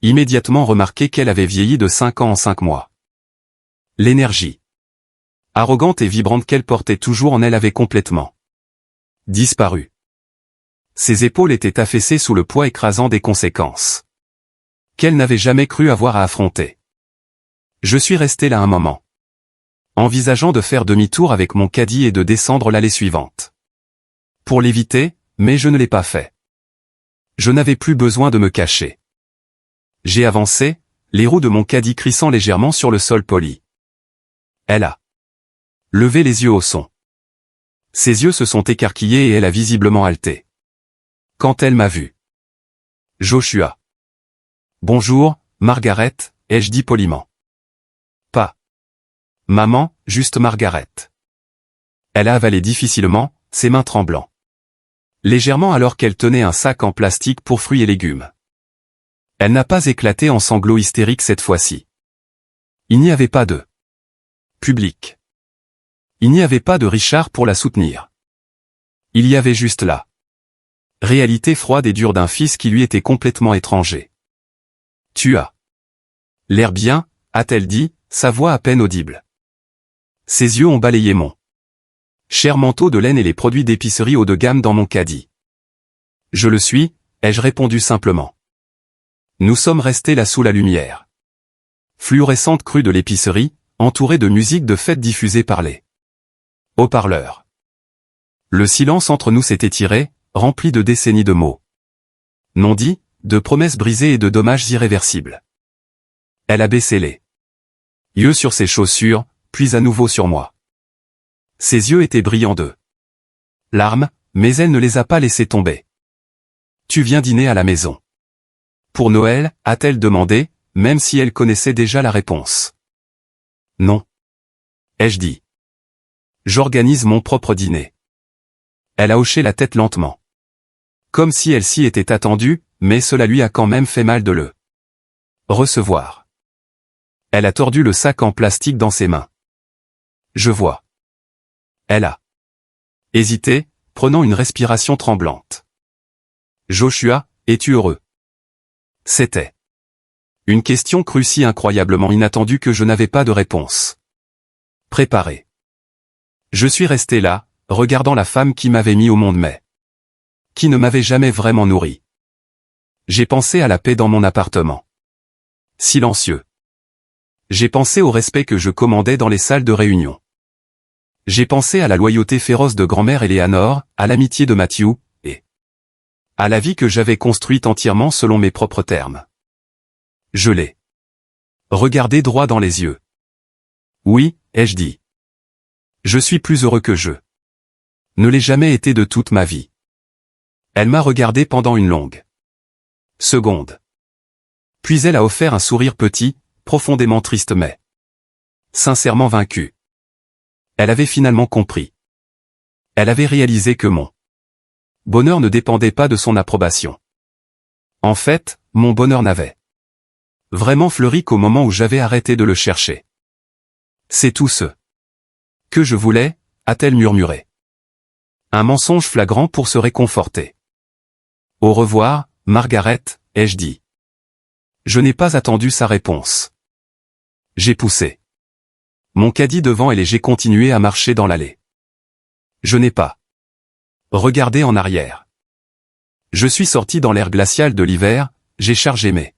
immédiatement remarqué qu'elle avait vieilli de 5 ans en 5 mois. L'énergie arrogante et vibrante qu'elle portait toujours en elle avait complètement disparu. Ses épaules étaient affaissées sous le poids écrasant des conséquences qu'elle n'avait jamais cru avoir à affronter. Je suis resté là un moment, envisageant de faire demi-tour avec mon caddie et de descendre l'allée suivante. Pour l'éviter, mais je ne l'ai pas fait. Je n'avais plus besoin de me cacher. J'ai avancé, les roues de mon caddie crissant légèrement sur le sol poli. Elle a levé les yeux au son. Ses yeux se sont écarquillés et elle a visiblement halté. Quand elle m'a vu. Joshua. Bonjour, Margaret, ai-je dit poliment. Pas maman, juste Margaret. Elle a avalé difficilement, ses mains tremblant. Légèrement alors qu'elle tenait un sac en plastique pour fruits et légumes. Elle n'a pas éclaté en sanglots hystériques cette fois-ci. Il n'y avait pas de public. Il n'y avait pas de Richard pour la soutenir. Il y avait juste la réalité froide et dure d'un fils qui lui était complètement étranger. Tu as l'air bien, a-t-elle dit, sa voix à peine audible. Ses yeux ont balayé mon cher manteau de laine et les produits d'épicerie haut de gamme dans mon caddie. Je le suis, ai-je répondu simplement. Nous sommes restés là sous la lumière fluorescente crue de l'épicerie, entourée de musique de fête diffusée par les haut-parleurs. Le silence entre nous s'est étiré, rempli de décennies de mots non dits, de promesses brisées et de dommages irréversibles. Elle a baissé les yeux sur ses chaussures, puis à nouveau sur moi. Ses yeux étaient brillants de larmes, mais elle ne les a pas laissés tomber. Tu viens dîner à la maison. Pour Noël, a-t-elle demandé, même si elle connaissait déjà la réponse. Non. Ai-je dit. J'organise mon propre dîner. Elle a hoché la tête lentement. Comme si elle s'y était attendue, mais cela lui a quand même fait mal de le recevoir. Elle a tordu le sac en plastique dans ses mains. Je vois. Elle a hésité, prenant une respiration tremblante. Joshua, es-tu heureux? C'était une question crue si incroyablement inattendue que je n'avais pas de réponse préparée. Je suis resté là, regardant la femme qui m'avait mis au monde mais qui ne m'avait jamais vraiment nourri. J'ai pensé à la paix dans mon appartement. Silencieux. J'ai pensé au respect que je commandais dans les salles de réunion. J'ai pensé à la loyauté féroce de grand-mère Eleanor, à l'amitié de Matthew, et à la vie que j'avais construite entièrement selon mes propres termes. Je l'ai regardé droit dans les yeux. Oui, ai-je dit. Je suis plus heureux que je ne l'ai jamais été de toute ma vie. Elle m'a regardé pendant une longue seconde. Puis elle a offert un sourire petit, profondément triste mais sincèrement vaincu. Elle avait finalement compris. Elle avait réalisé que mon bonheur ne dépendait pas de son approbation. En fait, mon bonheur n'avait vraiment fleuri qu'au moment où j'avais arrêté de le chercher. C'est tout ce que je voulais, a-t-elle murmuré. Un mensonge flagrant pour se réconforter. Au revoir, Margaret, ai-je dit. Je n'ai pas attendu sa réponse. J'ai poussé mon caddie devant elle et j'ai continué à marcher dans l'allée. Je n'ai pas regardé en arrière. Je suis sorti dans l'air glacial de l'hiver, j'ai chargé mes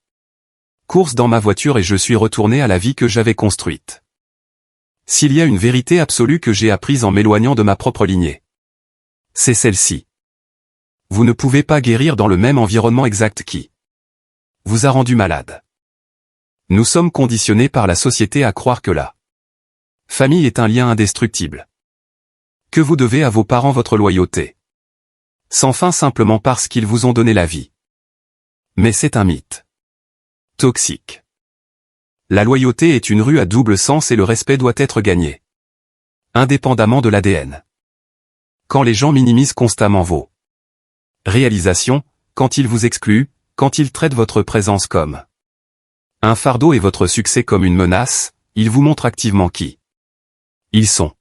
courses dans ma voiture et je suis retourné à la vie que j'avais construite. S'il y a une vérité absolue que j'ai apprise en m'éloignant de ma propre lignée, c'est celle-ci. Vous ne pouvez pas guérir dans le même environnement exact qui vous a rendu malade. Nous sommes conditionnés par la société à croire que la famille est un lien indestructible. Que vous devez à vos parents votre loyauté. Sans fin simplement parce qu'ils vous ont donné la vie. Mais c'est un mythe toxique. La loyauté est une rue à double sens et le respect doit être gagné. Indépendamment de l'ADN. Quand les gens minimisent constamment vos réalisations, quand ils vous excluent, quand ils traitent votre présence comme un fardeau et votre succès comme une menace, ils vous montrent activement qui ils sont.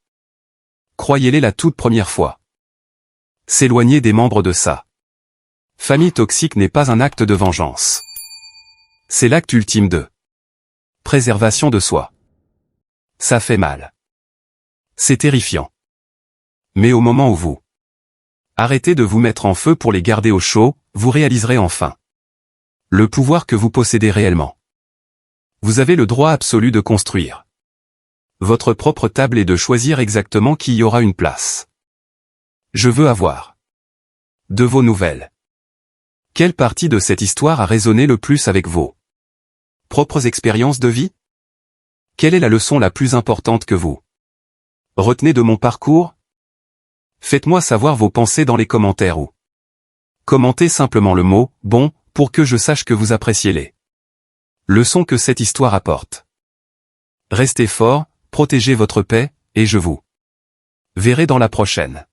Croyez-les la toute première fois. S'éloigner des membres de sa famille toxique n'est pas un acte de vengeance. C'est l'acte ultime de préservation de soi. Ça fait mal. C'est terrifiant. Mais au moment où vous arrêtez de vous mettre en feu pour les garder au chaud, vous réaliserez enfin le pouvoir que vous possédez réellement. Vous avez le droit absolu de construire votre propre table et de choisir exactement qui y aura une place. Je veux avoir de vos nouvelles. Quelle partie de cette histoire a résonné le plus avec vos propres expériences de vie? Quelle est la leçon la plus importante que vous retenez de mon parcours? Faites-moi savoir vos pensées dans les commentaires ou commentez simplement le mot « bon » pour que je sache que vous appréciez les leçons que cette histoire apporte. Restez fort, protégez votre paix, et je vous verrai dans la prochaine.